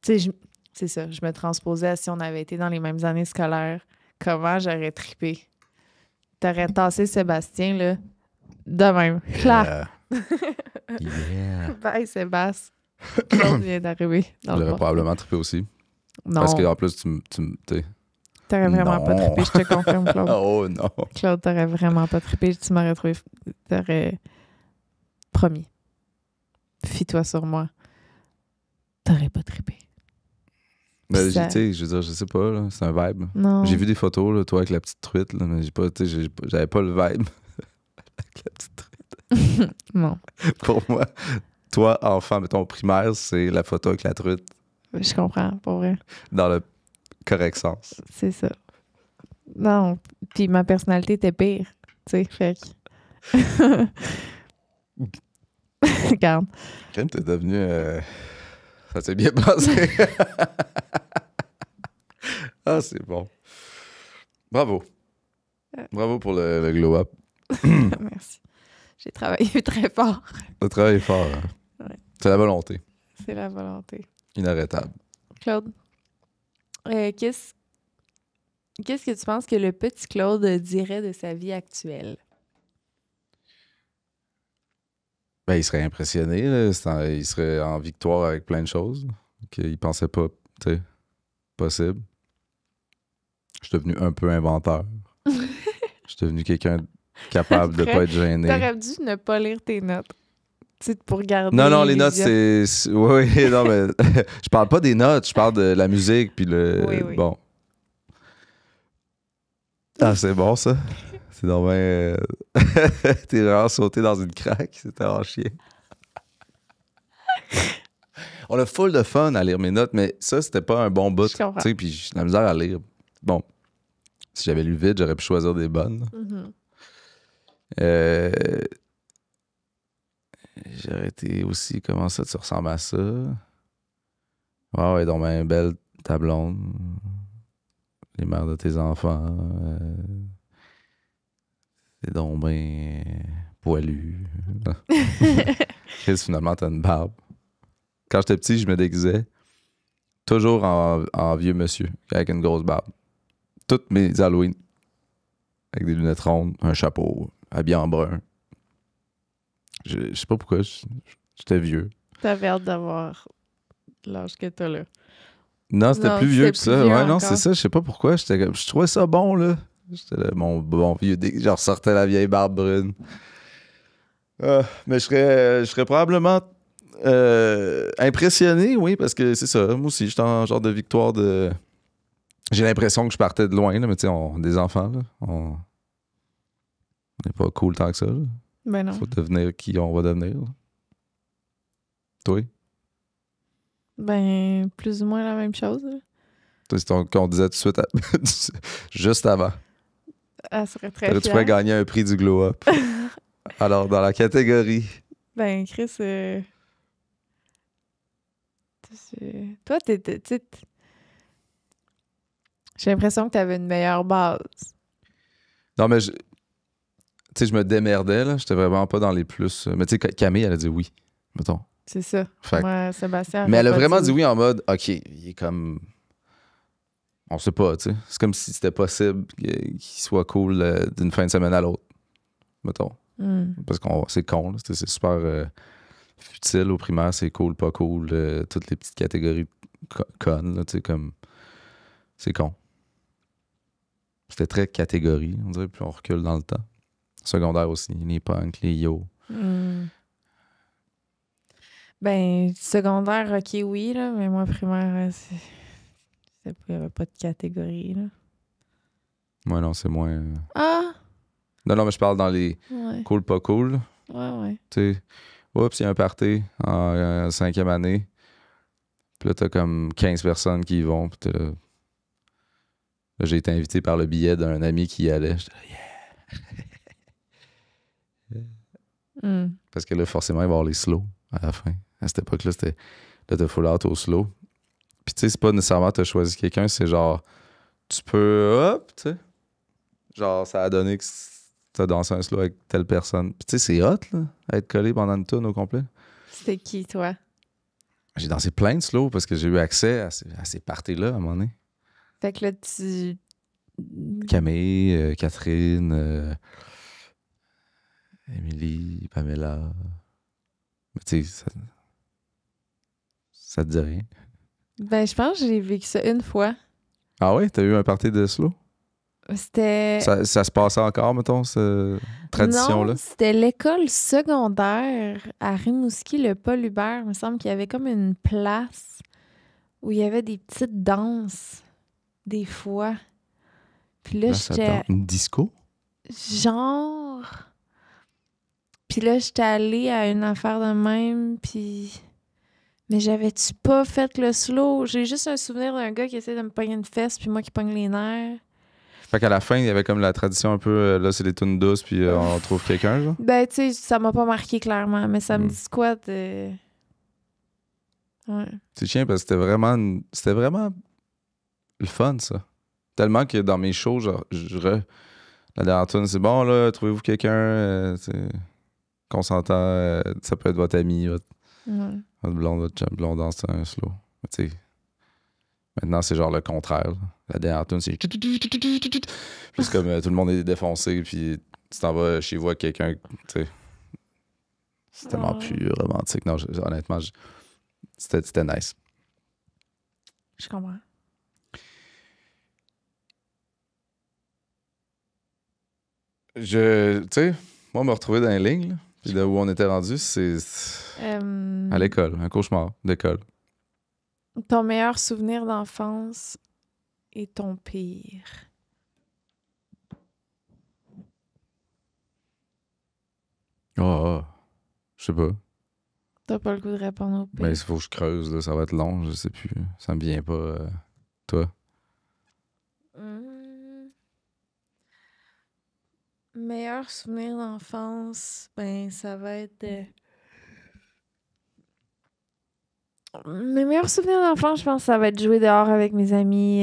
Tu sais, c'est ça. Je me transposais à si on avait été dans les mêmes années scolaires. Comment j'aurais trippé. T'aurais tassé Sébastien, là, de même. Clac! Yeah. Bye, Sébastien. Claude vient d'arriver dans le J'aurais bar. probablement trippé aussi. Non, Parce qu'en plus, t'aurais vraiment pas Non. trippé, je te confirme, Claude. Oh non. Claude, t'aurais vraiment pas trippé. Tu m'aurais trouvé... T'aurais... Promis. Fie-toi sur moi. T'aurais pas trippé. Mais Puis ça- tu sais, je veux dire, je sais pas, là, c'est un vibe. Non. J'ai vu des photos, là, toi avec la petite truite, là, mais j'avais pas le vibe avec la petite truite. Non. Pour moi, toi, enfant, mettons, primaire, c'est la photo avec la truite Je comprends, pour vrai. dans le correct sens. C'est ça. Non. Puis ma personnalité était pire. Tu sais, fait que... Regarde. Quand même, t'es devenu... Ça s'est bien passé. Ah, c'est bon. Bravo. Bravo pour le glow-up. Merci. J'ai travaillé très fort. Le travail est fort. Hein? Ouais. C'est la volonté. C'est la volonté. Inarrêtable. Claude, qu'est-ce que tu penses que le petit Claude dirait de sa vie actuelle? Ben, il serait impressionné. Là. Il serait en victoire avec plein de choses qu'il pensait pas, tu sais, possible. Je suis devenu un peu inventeur. Je suis devenu quelqu'un capable de pas être gêné. T'aurais dû ne pas lire tes notes. Tu sais, pour garder... Non, les notes, l'illusion. c'est... Oui, non, mais je parle pas des notes, je parle de la musique, puis le... Oui. Bon. Ah, c'est bon, ça? C'est normal. T'es vraiment sauté dans une craque, c'était en chien. On a full de fun à lire mes notes, mais ça, c'était pas un bon bout. Je comprends. Tu sais, puis j'ai de la misère à lire. Bon. Si j'avais lu vite, j'aurais pu choisir des bonnes. Mhm. J'aurais été aussi, comment ça, tu ressembles à ça? Ouais, donc ben belle ta blonde. Les mères de tes enfants. C'est donc ben poilu. Chris, finalement, t'as une barbe. Quand j'étais petit, je me déguisais toujours en vieux monsieur, avec une grosse barbe. Toutes mes Halloween. Avec des lunettes rondes, un chapeau, habillé en brun. Je sais pas pourquoi, j'étais vieux. T'avais hâte d'avoir l'âge que t'as là. Non, c'était Non, plus vieux que c'était ça. plus vieux Ouais, non, encore. c'est ça. Je sais pas pourquoi. Je trouvais ça bon, là. J'étais là, mon bon vieux je ressortais la vieille barbe brune. Mais je serais probablement impressionné, oui, parce que c'est ça. Moi aussi, j'étais en genre de victoire de... J'ai l'impression que je partais de loin, là, mais tu sais, on des enfants, là. On n'est pas cool tant que ça, là. Ben non. Faut devenir qui on va devenir, là. Toi? Ben, plus ou moins la même chose. Là. Toi, c'est qu'on disait tout de suite, juste avant. Elle serait très Tu pourrais fière. gagner un prix du Glow Up. Alors, dans la catégorie... Ben, Chris, toi, j'ai l'impression que t'avais une meilleure base. Non, mais tu sais, je me démerdais, là. J'étais vraiment pas dans les plus. Mais tu sais, Camille, elle a dit oui, mettons. C'est ça. Fait que- Moi, Sébastien. mais elle a aurait pas vraiment dit oui en mode, OK, il est comme. On sait pas, tu sais. C'est comme si c'était possible qu'il soit cool d'une fin de semaine à l'autre, mettons. Hmm. Parce que c'est con, là. C'est super futile au primaire, c'est cool, pas cool. Toutes les petites catégories connes, là, tu sais, comme. C'est con. C'était très catégorie, on dirait, puis on recule dans le temps. Secondaire aussi, les punks, les yo. Hmm. Ben, secondaire, ok, oui, là, mais moi, primaire, il n'y avait pas de catégorie, là. Moi, non, c'est moins. Ah! Non, mais je parle dans les Ouais, cool, pas cool. ouais. Tu sais, oups, il y a un party en 5e année. Puis là, t'as comme 15 personnes qui y vont. Puis là, j'ai été invité par le billet d'un ami qui y allait. J'étais là, yeah. Hmm. Parce que là, forcément, il va y avoir les slows à la fin. À cette époque-là, c'était. Là, t'as full out au slow. Puis tu sais, c'est pas nécessairement t'as choisi quelqu'un, c'est genre, tu peux, hop, tu sais. Genre, ça a donné que t'as dansé un slow avec telle personne. Puis tu sais, c'est hot, là, à être collé pendant une tune au complet. C'était qui, toi? J'ai dansé plein de slow parce que j'ai eu accès à ces parties-là à un moment donné. Fait que là, tu... Camille, Catherine, Émilie, Pamela. Mais tu sais, ça te dit rien. Ben, je pense que j'ai vécu ça une fois. Ah ouais, t'as eu un party de slow? C'était... Ça se passait encore, mettons, cette tradition-là? Non, c'était l'école secondaire à Rimouski, le Paul Hubert. Il me semble qu'il y avait comme une place où il y avait des petites danses, des fois. Puis là, Là, ça j'étais... danse. Une disco? Genre... Puis là, j'étais allée à une affaire de même, puis... Mais j'avais-tu pas fait le slow? J'ai juste un souvenir d'un gars qui essaie de me pogner une fesse, puis moi qui pogne les nerfs. Fait qu'à la fin, il y avait comme la tradition un peu, là, c'est les tunes douces, puis on trouve quelqu'un, genre? Ben, tu sais, ça m'a pas marqué clairement, mais ça me Mm. dit quoi de... Ouais. C'est chiant parce que c'était vraiment le fun, ça. Tellement que dans mes shows, genre, la dernière tune, c'est bon, là, trouvez-vous quelqu'un, tu sais, consentant, ça peut être votre ami, votre blonde, votre chum, blonde danse un slow. Mais tu sais, maintenant, c'est genre le contraire, là. La dernière tune, c'est... Puis c'est comme tout le monde est défoncé, puis tu t'en vas chez vous avec quelqu'un, tu sais. C'est tellement plus romantique. Non, honnêtement, c'était nice. Je comprends. Tu sais, moi, me retrouver dans les lignes, là, puis de où on était rendu, c'est à l'école, un cauchemar d'école. Ton meilleur souvenir d'enfance et ton pire. Je sais pas. T'as pas le goût de répondre au pire. Mais il faut que je creuse, là, ça va être long, je sais plus. Ça me vient pas. Toi? Meilleur souvenir d'enfance, ben ça va être... Mes meilleurs souvenirs d'enfance, je pense que ça va être jouer dehors avec mes amis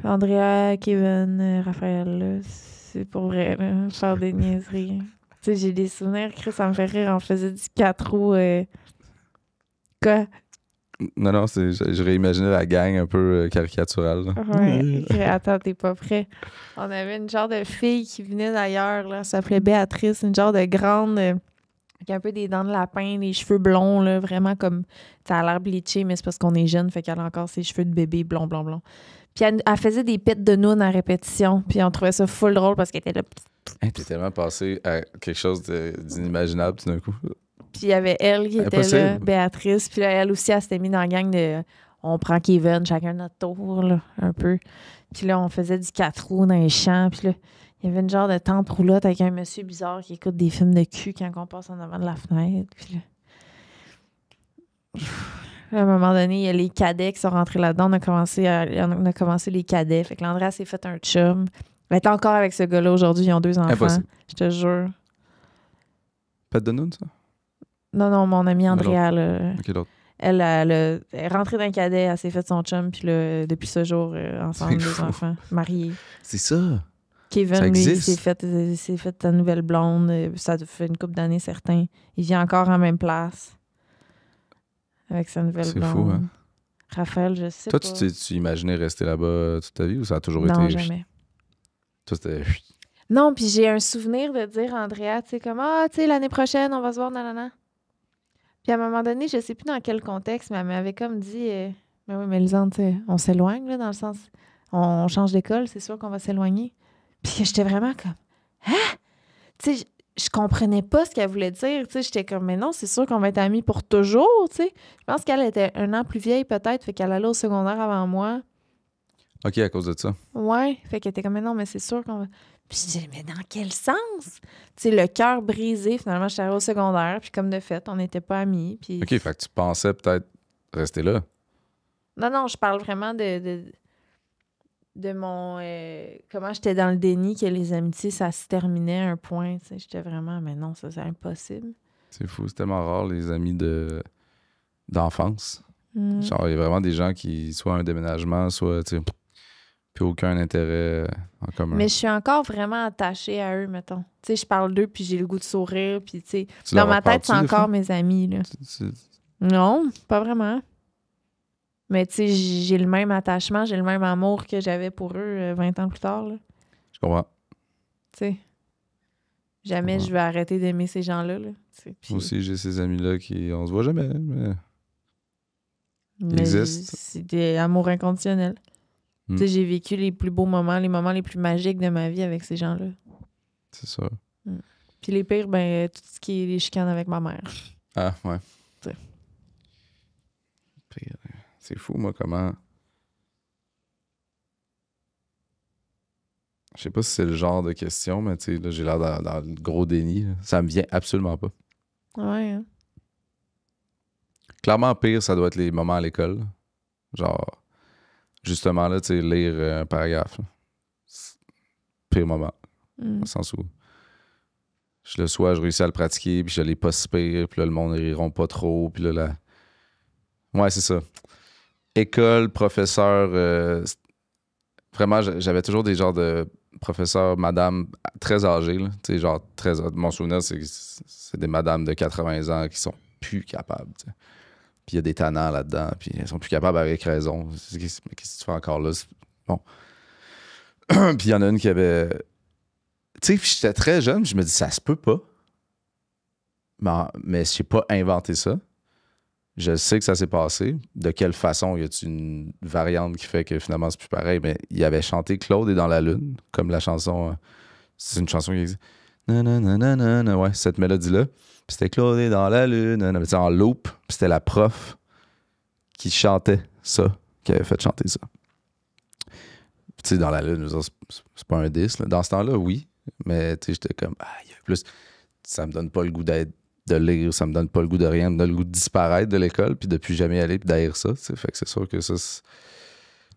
Andrea, Kevin, Raphaël. Là. C'est pour vrai, là, faire des niaiseries. Tu sais, j'ai des souvenirs, Chris, ça me fait rire. On faisait du 4 roues. Quoi? Non, je réimaginais la gang un peu caricaturale. Là. Ouais. Attends, t'es pas prêt. On avait une genre de fille qui venait d'ailleurs, là. Elle s'appelait Béatrice, une genre de grande... avec un peu des dents de lapin, les cheveux blonds, là, vraiment comme... Ça a l'air bleaché, mais c'est parce qu'on est jeune, fait qu'elle a encore ses cheveux de bébé blond. Puis elle faisait des pets de nounes à répétition, puis on trouvait ça full drôle parce qu'elle était là. Hey, t'es tellement passé à quelque chose d'inimaginable tout d'un coup. Puis il y avait elle qui était là, Béatrice, puis là, elle aussi, elle s'était mise dans la gang de... On prend Kevin, chacun notre tour, là, un peu. Puis là, on faisait du 4 roues dans les champs, puis là... Il y avait une genre de tente roulotte avec un monsieur bizarre qui écoute des films de cul quand on passe en avant de la fenêtre. Puis là, à un moment donné, il y a les cadets qui sont rentrés là-dedans. On a commencé les cadets. Fait que l'Andrea s'est fait un chum. Elle est encore avec ce gars-là aujourd'hui. Ils ont 2 enfants. Impossible. Je te jure. Pas de Noun, ça? Non, mon amie Andrea, là, OK, l'autre. elle est rentrée dans le cadet. Elle s'est fait son chum. Puis là, depuis ce jour, ensemble, 2 enfants, mariés. C'est ça! Kevin, lui, il s'est fait ta nouvelle blonde. Ça fait une couple d'années, certains. Il vit encore en même place. Avec sa nouvelle blonde. C'est fou, hein? Raphaël, je sais toi, pas. Toi, tu imaginais rester là-bas toute ta vie ou ça a toujours été... Non, jamais. Toi, c'était... Non, puis j'ai un souvenir de dire à Andrea, tu sais, comme, tu sais, l'année prochaine, on va se voir, nanana. Puis à un moment donné, je sais plus dans quel contexte, mais elle m'avait comme dit, mais oui, mais Lisande, tu sais, on s'éloigne, là, dans le sens, on change d'école, c'est sûr qu'on va s'éloigner. Puis j'étais vraiment comme, hein? Tu sais, je comprenais pas ce qu'elle voulait dire. Tu sais, j'étais comme, mais non, c'est sûr qu'on va être amis pour toujours, tu sais. Je pense qu'elle était 1 an plus vieille, peut-être, fait qu'elle allait au secondaire avant moi. OK, à cause de ça. Ouais, fait qu'elle était comme, mais non, mais c'est sûr qu'on va... Puis je disais, mais dans quel sens? Tu sais, le cœur brisé, finalement, j'étais arrivée au secondaire, puis comme de fait, on n'était pas amis. Puis... OK, fait que tu pensais peut-être rester là. Non, je parle vraiment de mon... comment j'étais dans le déni que les amitiés, ça se terminait à un point. Tu sais, j'étais vraiment... Mais non, ça, c'est impossible. C'est fou. C'est tellement rare, les amis d'enfance. Mm. Genre, il y a vraiment des gens qui, soit un déménagement, soit, tu sais, plus aucun intérêt en commun. Mais je suis encore vraiment attachée à eux, mettons. Tu sais, je parle d'eux, puis j'ai le goût de sourire, puis tu sais... Dans ma tête, c'est encore mes amis, là. Non, pas vraiment. Mais tu sais, j'ai le même attachement, j'ai le même amour que j'avais pour eux 20 ans plus tard. Là. Je comprends. Tu sais, jamais je vais arrêter d'aimer ces gens-là. Là, puis... Moi aussi, j'ai ces amis-là qui... On se voit jamais, mais ils existent. C'est des amours inconditionnels. Tu sais, j'ai vécu les plus beaux moments, les moments les plus magiques de ma vie avec ces gens-là. C'est ça. Puis les pires, ben, tout ce qui est les chicanes avec ma mère. Ah, ouais. T'sais. C'est fou, moi, comment... Je sais pas si c'est le genre de question, mais tu sais, là, j'ai l'air dans le gros déni. Là. Ça me vient absolument pas. Ouais, hein? Clairement, pire, ça doit être les moments à l'école. Genre, justement, là, tu sais, lire un paragraphe. Là. Pire moment. Dans le sens où je réussis à le pratiquer, puis je l'ai pas si pire, puis là, le monde ne riront pas trop, puis là, ouais, c'est ça. École, professeur, vraiment, j'avais toujours des genres de professeurs, madame, très âgés, là. Tu sais, genre, mon souvenir, c'est des madames de 80 ans qui sont plus capables, tu sais. Puis il y a des tannants là-dedans, puis elles sont plus capables avec raison. Qu'est-ce que tu fais encore là? Bon. Puis il y en a une qui avait... Tu sais, j'étais très jeune, je me dis, ça se peut pas. Mais j'ai pas inventé ça. Je sais que ça s'est passé. De quelle façon? Y a-t-il une variante qui fait que finalement c'est plus pareil? Mais il avait chanté Claude est dans la lune, comme la chanson. C'est une chanson qui existe. Nanana, ouais, cette mélodie-là. Puis c'était Claude est dans la lune, en loop. Puis c'était la prof qui chantait ça, qui avait fait chanter ça. Puis tu sais, dans la lune, c'est pas un 10. Là. Dans ce temps-là, oui. Mais tu sais, j'étais comme, plus, ça me donne pas le goût de lire, ça me donne pas le goût de rien, ça me donne le goût de disparaître de l'école, puis de plus jamais aller, puis d'haïr ça. T'sais. Fait que c'est sûr que ça...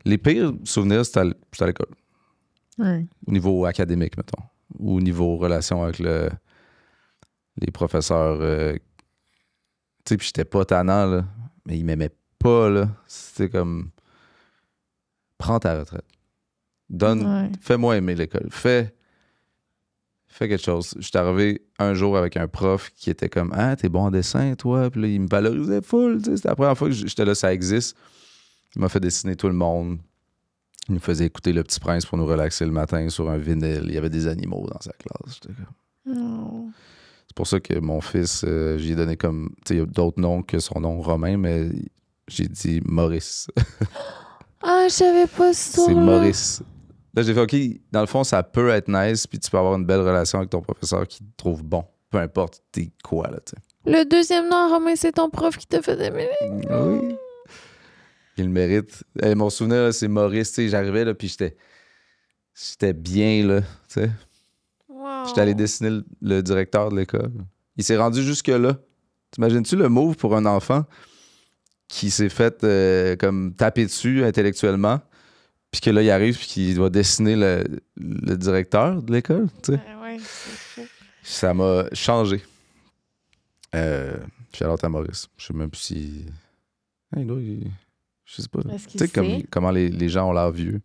Les pires souvenirs, c'était à l'école. Ouais. Au niveau académique, mettons. Ou niveau relation avec les professeurs. Tu sais, puis j'étais pas tannant, là. Mais ils m'aimaient pas, là. C'était comme... Prends ta retraite. Ouais. Fais-moi aimer l'école. Fais quelque chose. Je suis arrivé un jour avec un prof qui était comme « Ah, t'es bon en dessin, toi? » Puis là, il me valorisait full. C'était la première fois que j'étais là, ça existe. Il m'a fait dessiner tout le monde. Il nous faisait écouter Le Petit Prince pour nous relaxer le matin sur un vinyle. Il y avait des animaux dans sa classe. J'étais comme... Oh. C'est pour ça que mon fils, j'ai donné comme... Tu sais, il y a d'autres noms que son nom romain, mais j'ai dit Maurice. Ah, je savais pas ça. C'est Maurice. Là, j'ai fait, OK, dans le fond, ça peut être nice, puis tu peux avoir une belle relation avec ton professeur qui te trouve bon. Peu importe t'es quoi, là, tu sais. Le deuxième nom, Romain, c'est ton prof qui t'a fait aimer. Oui. Il le mérite. Mon souvenir, là, c'est Maurice, tu sais, j'arrivais, là, puis j'étais bien, là, tu sais. Wow. J'étais allé dessiner le directeur de l'école. Il s'est rendu jusque-là. T'imagines-tu le move pour un enfant qui s'est fait comme taper dessus intellectuellement, puis que là, il arrive puis qu'il doit dessiner le directeur de l'école, tu sais. Ouais, c'est fou. Ça m'a changé. Shout-out à Maurice. Je sais même plus si... Hey, là, je sais pas. Est-ce Tu qu'il sais sait? comment les gens ont l'air vieux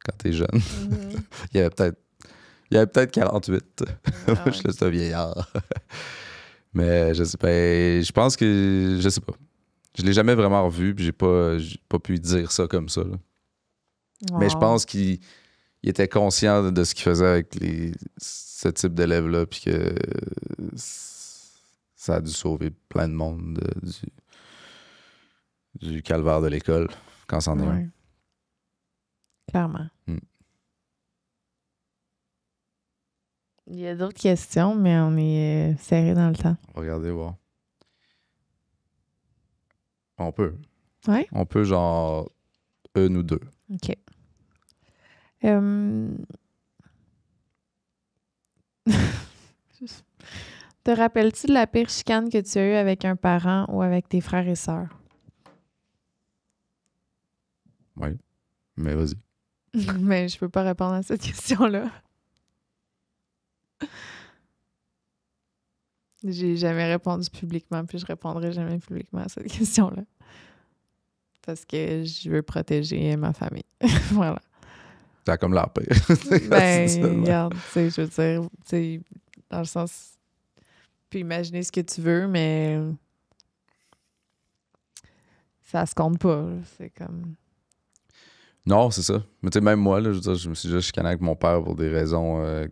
quand t'es jeune. Mhm. Il y avait peut-être 48. Ah Moi, je suis là, c'est un vieillard. Mais je sais pas. Je pense que... Je sais pas. Je l'ai jamais vraiment revu, puis j'ai pas pu dire ça comme ça, là. Mais je Wow. pense qu'il était conscient de ce qu'il faisait avec ce type d'élèves-là, puis que ça a dû sauver plein de monde du calvaire de l'école, quand c'en est un. Ouais. Clairement. Mm. Il y a d'autres questions, mais on est serré dans le temps. On va regarder, voir. On peut. Ouais? On peut, genre, une ou deux. OK. Te rappelles-tu de la pire chicane que tu as eue avec un parent ou avec tes frères et sœurs? Oui. Mais vas-y. Mais je peux pas répondre à cette question-là. J'ai jamais répondu publiquement, puis je répondrai jamais publiquement à cette question-là. Parce que je veux protéger ma famille. Voilà. T'as comme l'air pire. Ben, C'est ça, ouais. regarde, tu sais, je veux dire, tu sais, dans le sens... Puis imaginer ce que tu veux, mais... Ça se compte pas, là. C'est comme... Non, c'est ça. Mais tu sais, même moi, là, je veux dire, je me suis déjà chicané avec mon père pour des raisons...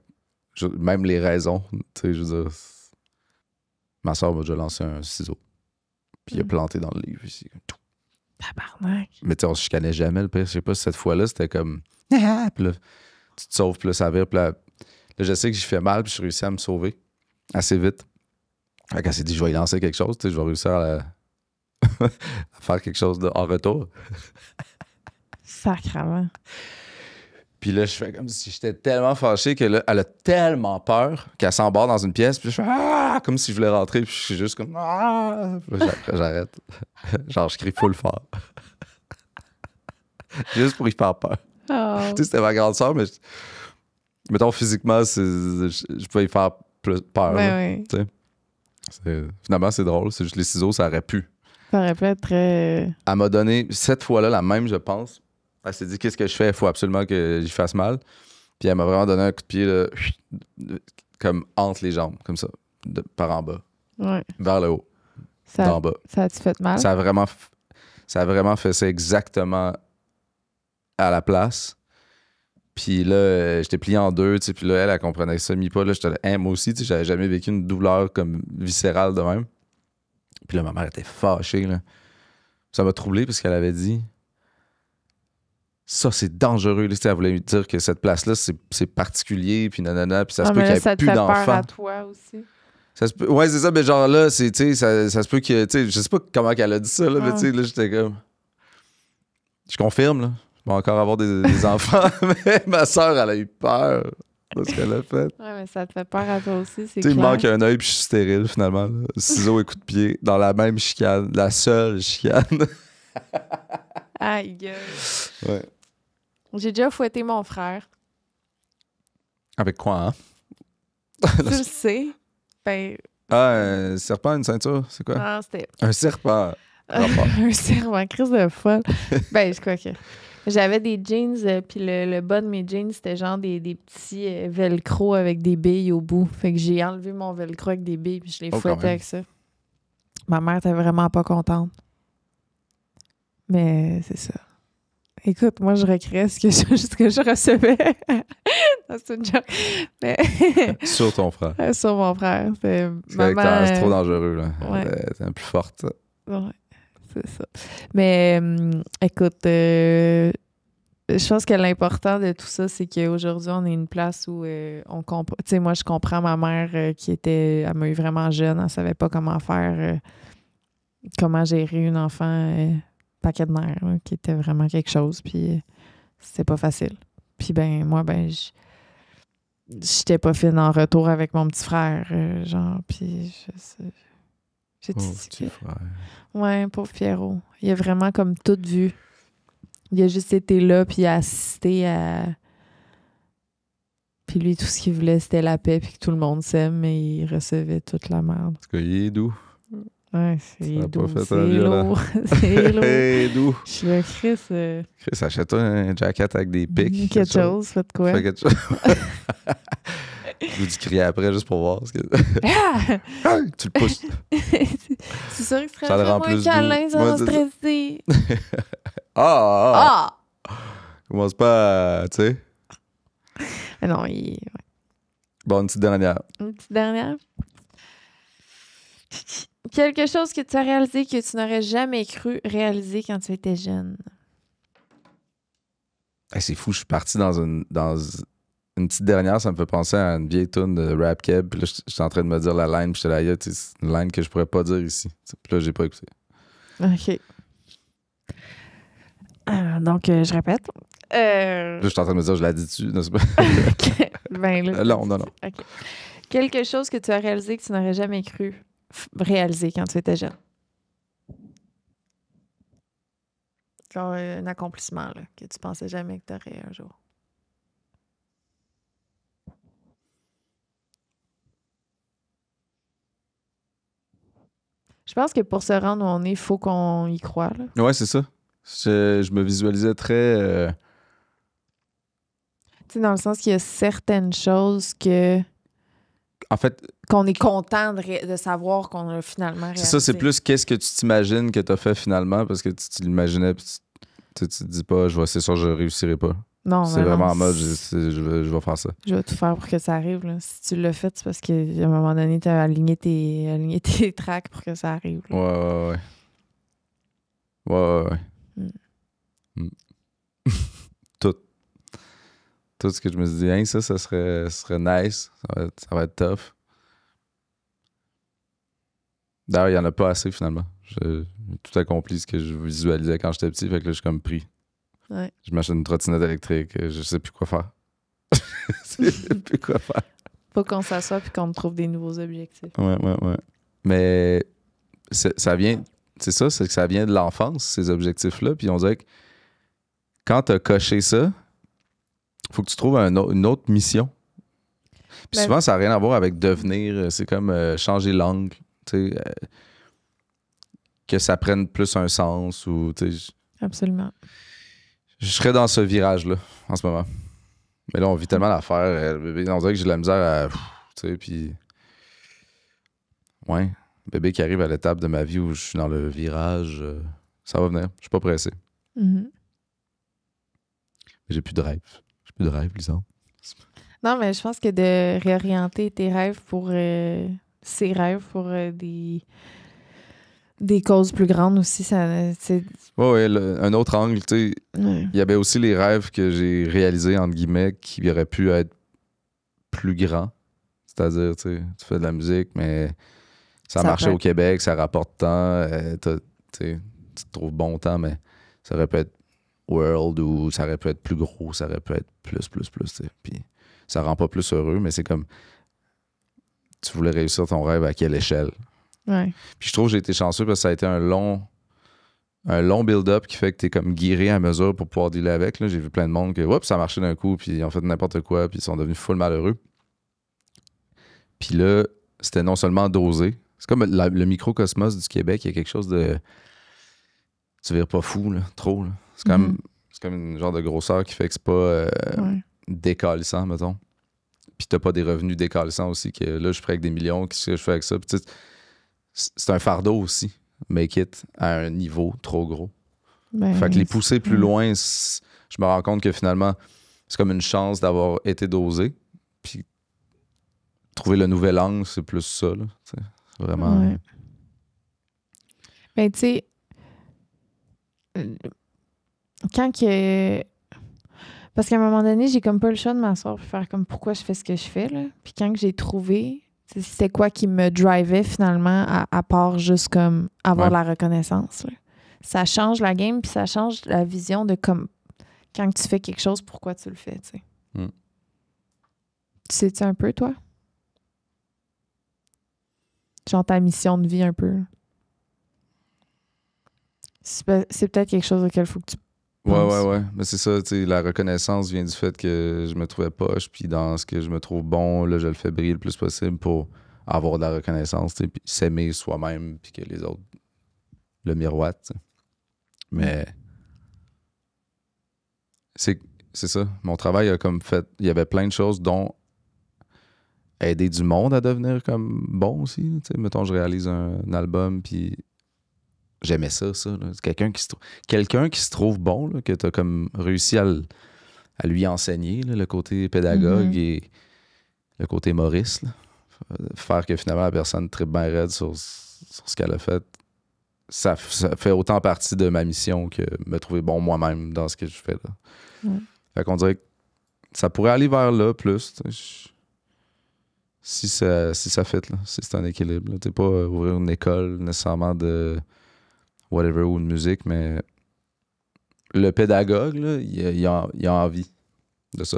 même les raisons, tu sais, je veux dire... Ma soeur m'a déjà lancé un ciseau. Puis il a planté dans le livre ici. Tout. Tabarnak. Mais tu sais, on se chicanait jamais, le pire. Je sais pas si cette fois-là, c'était comme... Ah! Puis là, tu te sauves, puis là, ça vire. Puis là, je sais que j'ai fait mal, puis je réussis à me sauver assez vite. Fait qu'elle s'est dit, je vais y lancer quelque chose, tu sais, je vais réussir à faire quelque chose en retour. Sacrement. Puis là, je fais comme si j'étais tellement fâché que là, elle a tellement peur qu'elle s'embarque dans une pièce. Puis là, je fais ah! Comme si je voulais rentrer. Puis je suis juste comme ah! Puis là, j'arrête. Genre, je crie full fort. Juste pour y faire peur. Oh. Tu sais, c'était ma grande sœur, mais mettons physiquement, je pouvais y faire plus peur. Là, Ben oui. finalement, c'est drôle. C'est juste les ciseaux, ça aurait pu. Ça aurait pu être très... Elle m'a donné, cette fois-là, la même, je pense. Elle s'est dit, qu'est-ce que je fais? Il faut absolument que j'y fasse mal. Puis elle m'a vraiment donné un coup de pied, là, comme entre les jambes, comme ça, par en bas, Ouais. vers le haut, d'en bas. Ça a-tu fait mal? Ça a vraiment fait ça exactement à la place. Puis là, j'étais plié en deux, tu sais, puis là, elle comprenait ça, pas. Là, j'étais là, hein, moi aussi, tu sais, j'avais jamais vécu une douleur comme viscérale de même. Puis là, ma mère était fâchée, là. Ça m'a troublé parce qu'elle avait dit... Ça, c'est dangereux. Là, elle voulait me dire que cette place-là, c'est particulier, puis nanana, puis ça se peut qu'il n'y ait plus d'enfants. Ça te fait peur à toi aussi. Ça se peut... Ouais, c'est ça, mais genre là, c'est, tu sais, ça se peut que, tu sais, je sais pas comment elle a dit ça, là, mais tu sais, là, j'étais comme... Je confirme, là, je vais encore avoir des enfants, mais ma soeur, elle a eu peur de ce qu'elle a fait. Ouais, mais ça te fait peur à toi aussi, c'est Tu sais, il me clair. manque un œil, puis je suis stérile, finalement. Là. Ciseaux et coup de pied, dans la même chicane, la seule chicane. Aïe, gueule. Ouais. J'ai déjà fouetté mon frère. Avec quoi, hein? Tu le sais. Ben, Ah, un serpent, une ceinture, c'est quoi? non, c'était Un serpent. Rapport. un serment, crise de folle. Ben, je crois que... J'avais des jeans, puis le bas de mes jeans, c'était genre des petits velcro avec des billes au bout. Fait que j'ai enlevé mon velcro avec des billes, puis je l'ai Oh, quand fouetté même. avec ça. Ma mère était vraiment pas contente. Mais c'est ça. Écoute, moi, je recréais ce que je recevais. Non, c'est une joke. Mais Sur ton frère. sur mon frère. C'est C'est trop dangereux, là. Ouais. C'est un plus forte. Ouais, c'est ça. Mais écoute, je pense que l'important de tout ça, c'est qu'aujourd'hui, on est une place où on comprend. Tu sais, moi, je comprends ma mère elle m'a eu vraiment jeune, elle savait pas comment faire, comment gérer une enfant paquet de nerfs, là, qui était vraiment quelque chose, puis c'était pas facile. Puis ben, moi, ben, j'étais pas fine en retour avec mon petit frère, genre, puis j'ai Oh, dit petit frère. ouais, pauvre Pierrot. Il a vraiment comme tout vu. Il a juste été là, puis il a assisté à... Puis lui, tout ce qu'il voulait, c'était la paix, puis que tout le monde s'aime, mais il recevait toute la merde. En tout cas, il est doux. Ouais, Ça c'est a doux, pas fait c'est un violent. lourd. C'est lourd. Hey, doux. Je suis là, Chris, Chris, achète-toi un jacket avec des pics. quelque chose, faites quoi? Fais quelque chose. Je vous dis crier après juste pour voir. Ce que... Ah! tu le pousses. C'est sûr que ce serait Ça le rend vraiment plus un câlin, doux. ça Moi, va c'est ça. stresser. Ah! Ah! Commence pas à... Tu sais. Mais non, ouais. Bon, une petite dernière. Une petite dernière. Quelque chose que tu as réalisé que tu n'aurais jamais cru réaliser quand tu étais jeune. Hey, c'est fou, je suis parti dans une petite dernière, ça me fait penser à une vieille toune de Rap Keb. Puis là, j'étais en train de me dire la line, puis j'étais là, yeah, c'est une line que je pourrais pas dire ici. Puis là, j'ai pas écouté. OK. Donc, je répète. Là, je suis en train de me dire, je l'ai dit dessus. n'est-ce pas? Ben, là, Non. OK. Quelque chose que tu as réalisé que tu n'aurais jamais cru réaliser quand tu étais jeune. Genre un accomplissement là, que tu pensais jamais que tu aurais un jour. Je pense que pour se rendre où on est, il faut qu'on y croie. Là. Ouais, c'est ça. Je me visualisais très... Tu sais, dans le sens qu'il y a certaines choses que En fait, qu'on est content de savoir qu'on a finalement réalisé. c'est ça, c'est plus qu'est-ce que tu t'imagines que t'as fait finalement parce que tu l'imaginais puis tu te dis pas, c'est sûr, je réussirai pas. Non, C'est ben vraiment non, en mode, je vais faire ça. je vais tout faire pour que ça arrive. Là. Si tu l'as fait, c'est parce qu'à un moment donné, tu as aligné tes tracks pour que ça arrive. Là. Ouais. Tout ce que je me suis dit, hein, ça serait nice. Ça va être tough. D'ailleurs, il n'y en a pas assez finalement. J'ai tout accompli ce que je visualisais quand j'étais petit, fait que là, je suis comme pris. Ouais. Je m'achète une trottinette électrique, je sais plus quoi faire. Je sais plus quoi faire. Faut qu'on s'assoie puis qu'on trouve des nouveaux objectifs. Ouais. Mais ça vient, c'est ça, c'est que ça vient de l'enfance, ces objectifs-là. Puis on dirait que quand t'as coché ça, faut que tu trouves une autre mission. Puis souvent, ça n'a rien à voir avec devenir. C'est comme changer l'angle. Que ça prenne plus un sens. Ou, Absolument. je serais dans ce virage-là en ce moment. Mais là, on vit tellement d'affaires. On dirait que j'ai de la misère à... Puis... Ouais. Bébé qui arrive à l'étape de ma vie où je suis dans le virage, ça va venir. Je suis pas pressé. Mm-hmm. J'ai plus de rêve. Lisa. Non, mais je pense que de réorienter tes rêves pour ces rêves pour des causes plus grandes aussi, ça c'est. Ouais, un autre angle, tu sais. Ouais. Il y avait aussi les rêves que j'ai réalisés, entre guillemets, qui auraient pu être plus grands. C'est-à-dire, tu sais, tu fais de la musique, mais ça marchait au Québec, ça rapporte tant, tu te trouves bon temps, mais ça aurait pu être world ou ça aurait pu être plus gros, ça aurait pu être plus, tu sais. Puis ça rend pas plus heureux, mais c'est comme tu voulais réussir ton rêve à quelle échelle. Ouais. Puis je trouve que j'ai été chanceux parce que ça a été un long build-up qui fait que t'es comme guéri à mesure pour pouvoir dealer avec. Là. J'ai vu plein de monde que ça marchait d'un coup, puis ils ont fait n'importe quoi, puis ils sont devenus full malheureux. Puis là, c'était non seulement dosé. C'est comme le microcosmos du Québec. Il y a quelque chose de... Tu vires pas fou, là, trop. Là. C'est comme une genre de grosseur qui fait que c'est pas décalissant, mettons. Puis t'as pas des revenus décalissants aussi. Que là, je suis prêt avec des millions. Qu'est-ce que je fais avec ça? Puis, c'est un fardeau aussi. Make it à un niveau trop gros. Fait que les pousser plus loin, je me rends compte que finalement, c'est comme une chance d'avoir été dosé. Puis trouver le nouvel angle, c'est plus ça. Là, vraiment. Ouais. Ben, tu sais, quand que. Parce qu'à un moment donné, j'ai comme pas le choix de m'asseoir pour faire comme pourquoi je fais ce que je fais. Là. Puis quand que j'ai trouvé, c'était quoi qui me drivait finalement, à part juste comme avoir la reconnaissance. Là. Ça change la game, puis ça change la vision de comme quand tu fais quelque chose, pourquoi tu le fais. Tu sais. Tu sais-tu un peu, toi? Genre ta mission de vie un peu. C'est peut-être quelque chose auquel il faut que tu penses. Ouais. Mais c'est ça, tu sais, la reconnaissance vient du fait que je me trouvais poche, puis dans ce que je me trouve bon, là, je le fais briller le plus possible pour avoir de la reconnaissance, tu sais, puis s'aimer soi-même, puis que les autres le miroitent, tu sais. Mais c'est ça. Mon travail a comme fait... Il y avait plein de choses dont aider du monde à devenir comme bon aussi. Tu sais, mettons, je réalise un album, puis j'aimais ça. Là. Quelqu'un qui se trouve bon, là, que tu as comme réussi à lui enseigner, là, le côté pédagogue et le côté Maurice. Là. Faire que finalement la personne trippe bien raide sur ce qu'elle a fait. Ça fait autant partie de ma mission que me trouver bon moi-même dans ce que je fais. Là. Fait qu'on dirait que ça pourrait aller vers là plus. Si ça fait, là, si c'est un équilibre. T'es pas ouvrir une école nécessairement de whatever ou de musique, mais le pédagogue, là, il a envie de ça.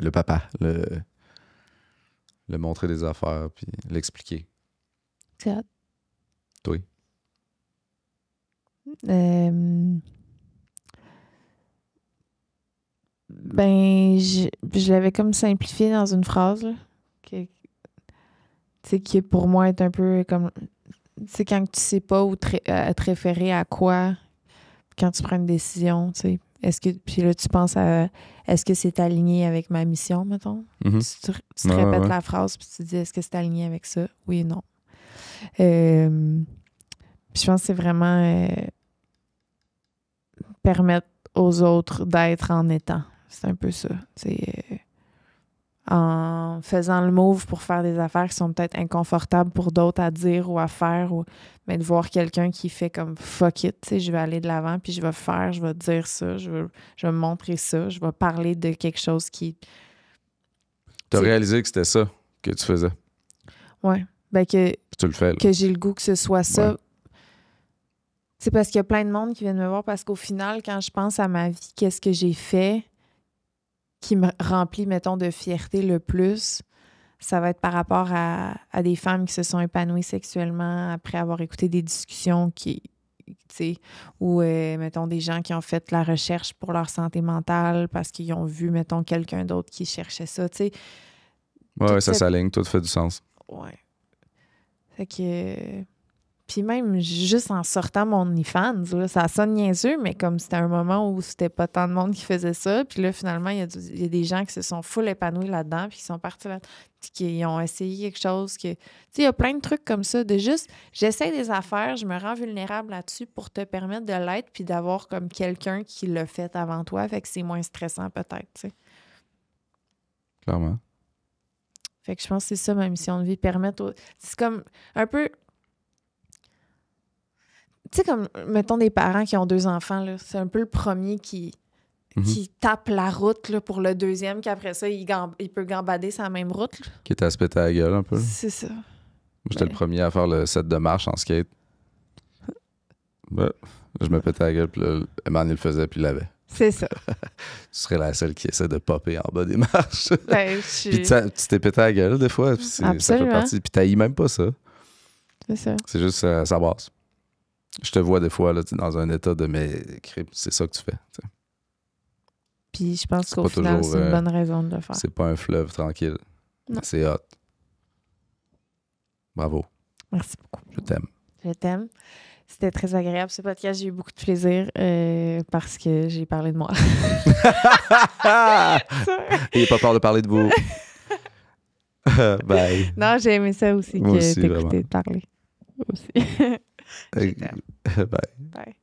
Le papa, le montrer des affaires puis l'expliquer. C'est hâte. Toi? Ben, je l'avais comme simplifié dans une phrase, là, qui pour moi est un peu comme, c'est quand tu sais pas où te référer à quoi quand tu prends une décision, tu sais. Puis là, tu penses à, est-ce que c'est aligné avec ma mission, mettons? Tu te répètes la phrase, puis tu te dis, est-ce que c'est aligné avec ça? Oui et non. Puis je pense que c'est vraiment permettre aux autres d'être en étant. C'est un peu ça. En faisant le move pour faire des affaires qui sont peut-être inconfortables pour d'autres à dire ou à faire, mais de voir quelqu'un qui fait comme fuck it, je vais aller de l'avant, puis je vais dire ça, je vais me montrer ça, je vais parler de quelque chose qui... T'as réalisé que c'était ça que tu faisais? Ouais. Ben que tu le fais, là. Que j'ai le goût que ce soit ça. Ouais. C'est parce qu'il y a plein de monde qui viennent me voir, parce qu'au final, quand je pense à ma vie, qu'est-ce que j'ai fait qui me remplit, mettons, de fierté le plus, ça va être par rapport à des femmes qui se sont épanouies sexuellement après avoir écouté des discussions ou, mettons, des gens qui ont fait la recherche pour leur santé mentale parce qu'ils ont vu, mettons, quelqu'un d'autre qui cherchait ça, tu sais. Ouais, ça s'aligne, tout fait du sens. Ouais. Fait que... Puis même, juste en sortant mon OnlyFans, là, ça sonne niaiseux, mais comme c'était un moment où c'était pas tant de monde qui faisait ça, puis là, finalement, il y a des gens qui se sont full épanouis là-dedans, puis qui sont partis là, qui ont essayé quelque chose. Tu sais, il y a plein de trucs comme ça, de juste, j'essaie des affaires, je me rends vulnérable là-dessus pour te permettre de l'être, puis d'avoir comme quelqu'un qui l'a fait avant toi, fait que c'est moins stressant peut-être, tu sais. Clairement. Fait que je pense que c'est ça ma mission de vie, permettre... C'est comme un peu... Tu sais, comme, mettons, des parents qui ont 2 enfants, là, c'est un peu le premier qui tape la route là, pour le deuxième, qu'après ça, il peut gambader sa même route. Là. Qui est à se péter à la gueule un peu. C'est ça. Moi, j'étais le premier à faire le set de marche en skate. Ben, je me pétais à la gueule, puis le man, il le faisait, puis il l'avait. C'est ça. Tu serais la seule qui essaie de popper en bas des marches. Ben, Puis tu t'es pété à la gueule des fois, puis ça fait partie. Puis t'haïs même pas ça. C'est ça. C'est juste ça passe. Je te vois des fois là, dans un état de mais c'est ça que tu fais. T'sais. Puis je pense qu'au final, c'est une bonne raison de le faire. C'est pas un fleuve tranquille. Non. C'est hot. Bravo. Merci beaucoup. Je t'aime. Je t'aime. C'était très agréable ce podcast. J'ai eu beaucoup de plaisir parce que j'ai parlé de moi. N'ayez pas peur de parler de vous. Bye. Non, j'ai aimé ça aussi, Moi que aussi, t'écoutais vraiment. parler. Aussi. Bye. Bye.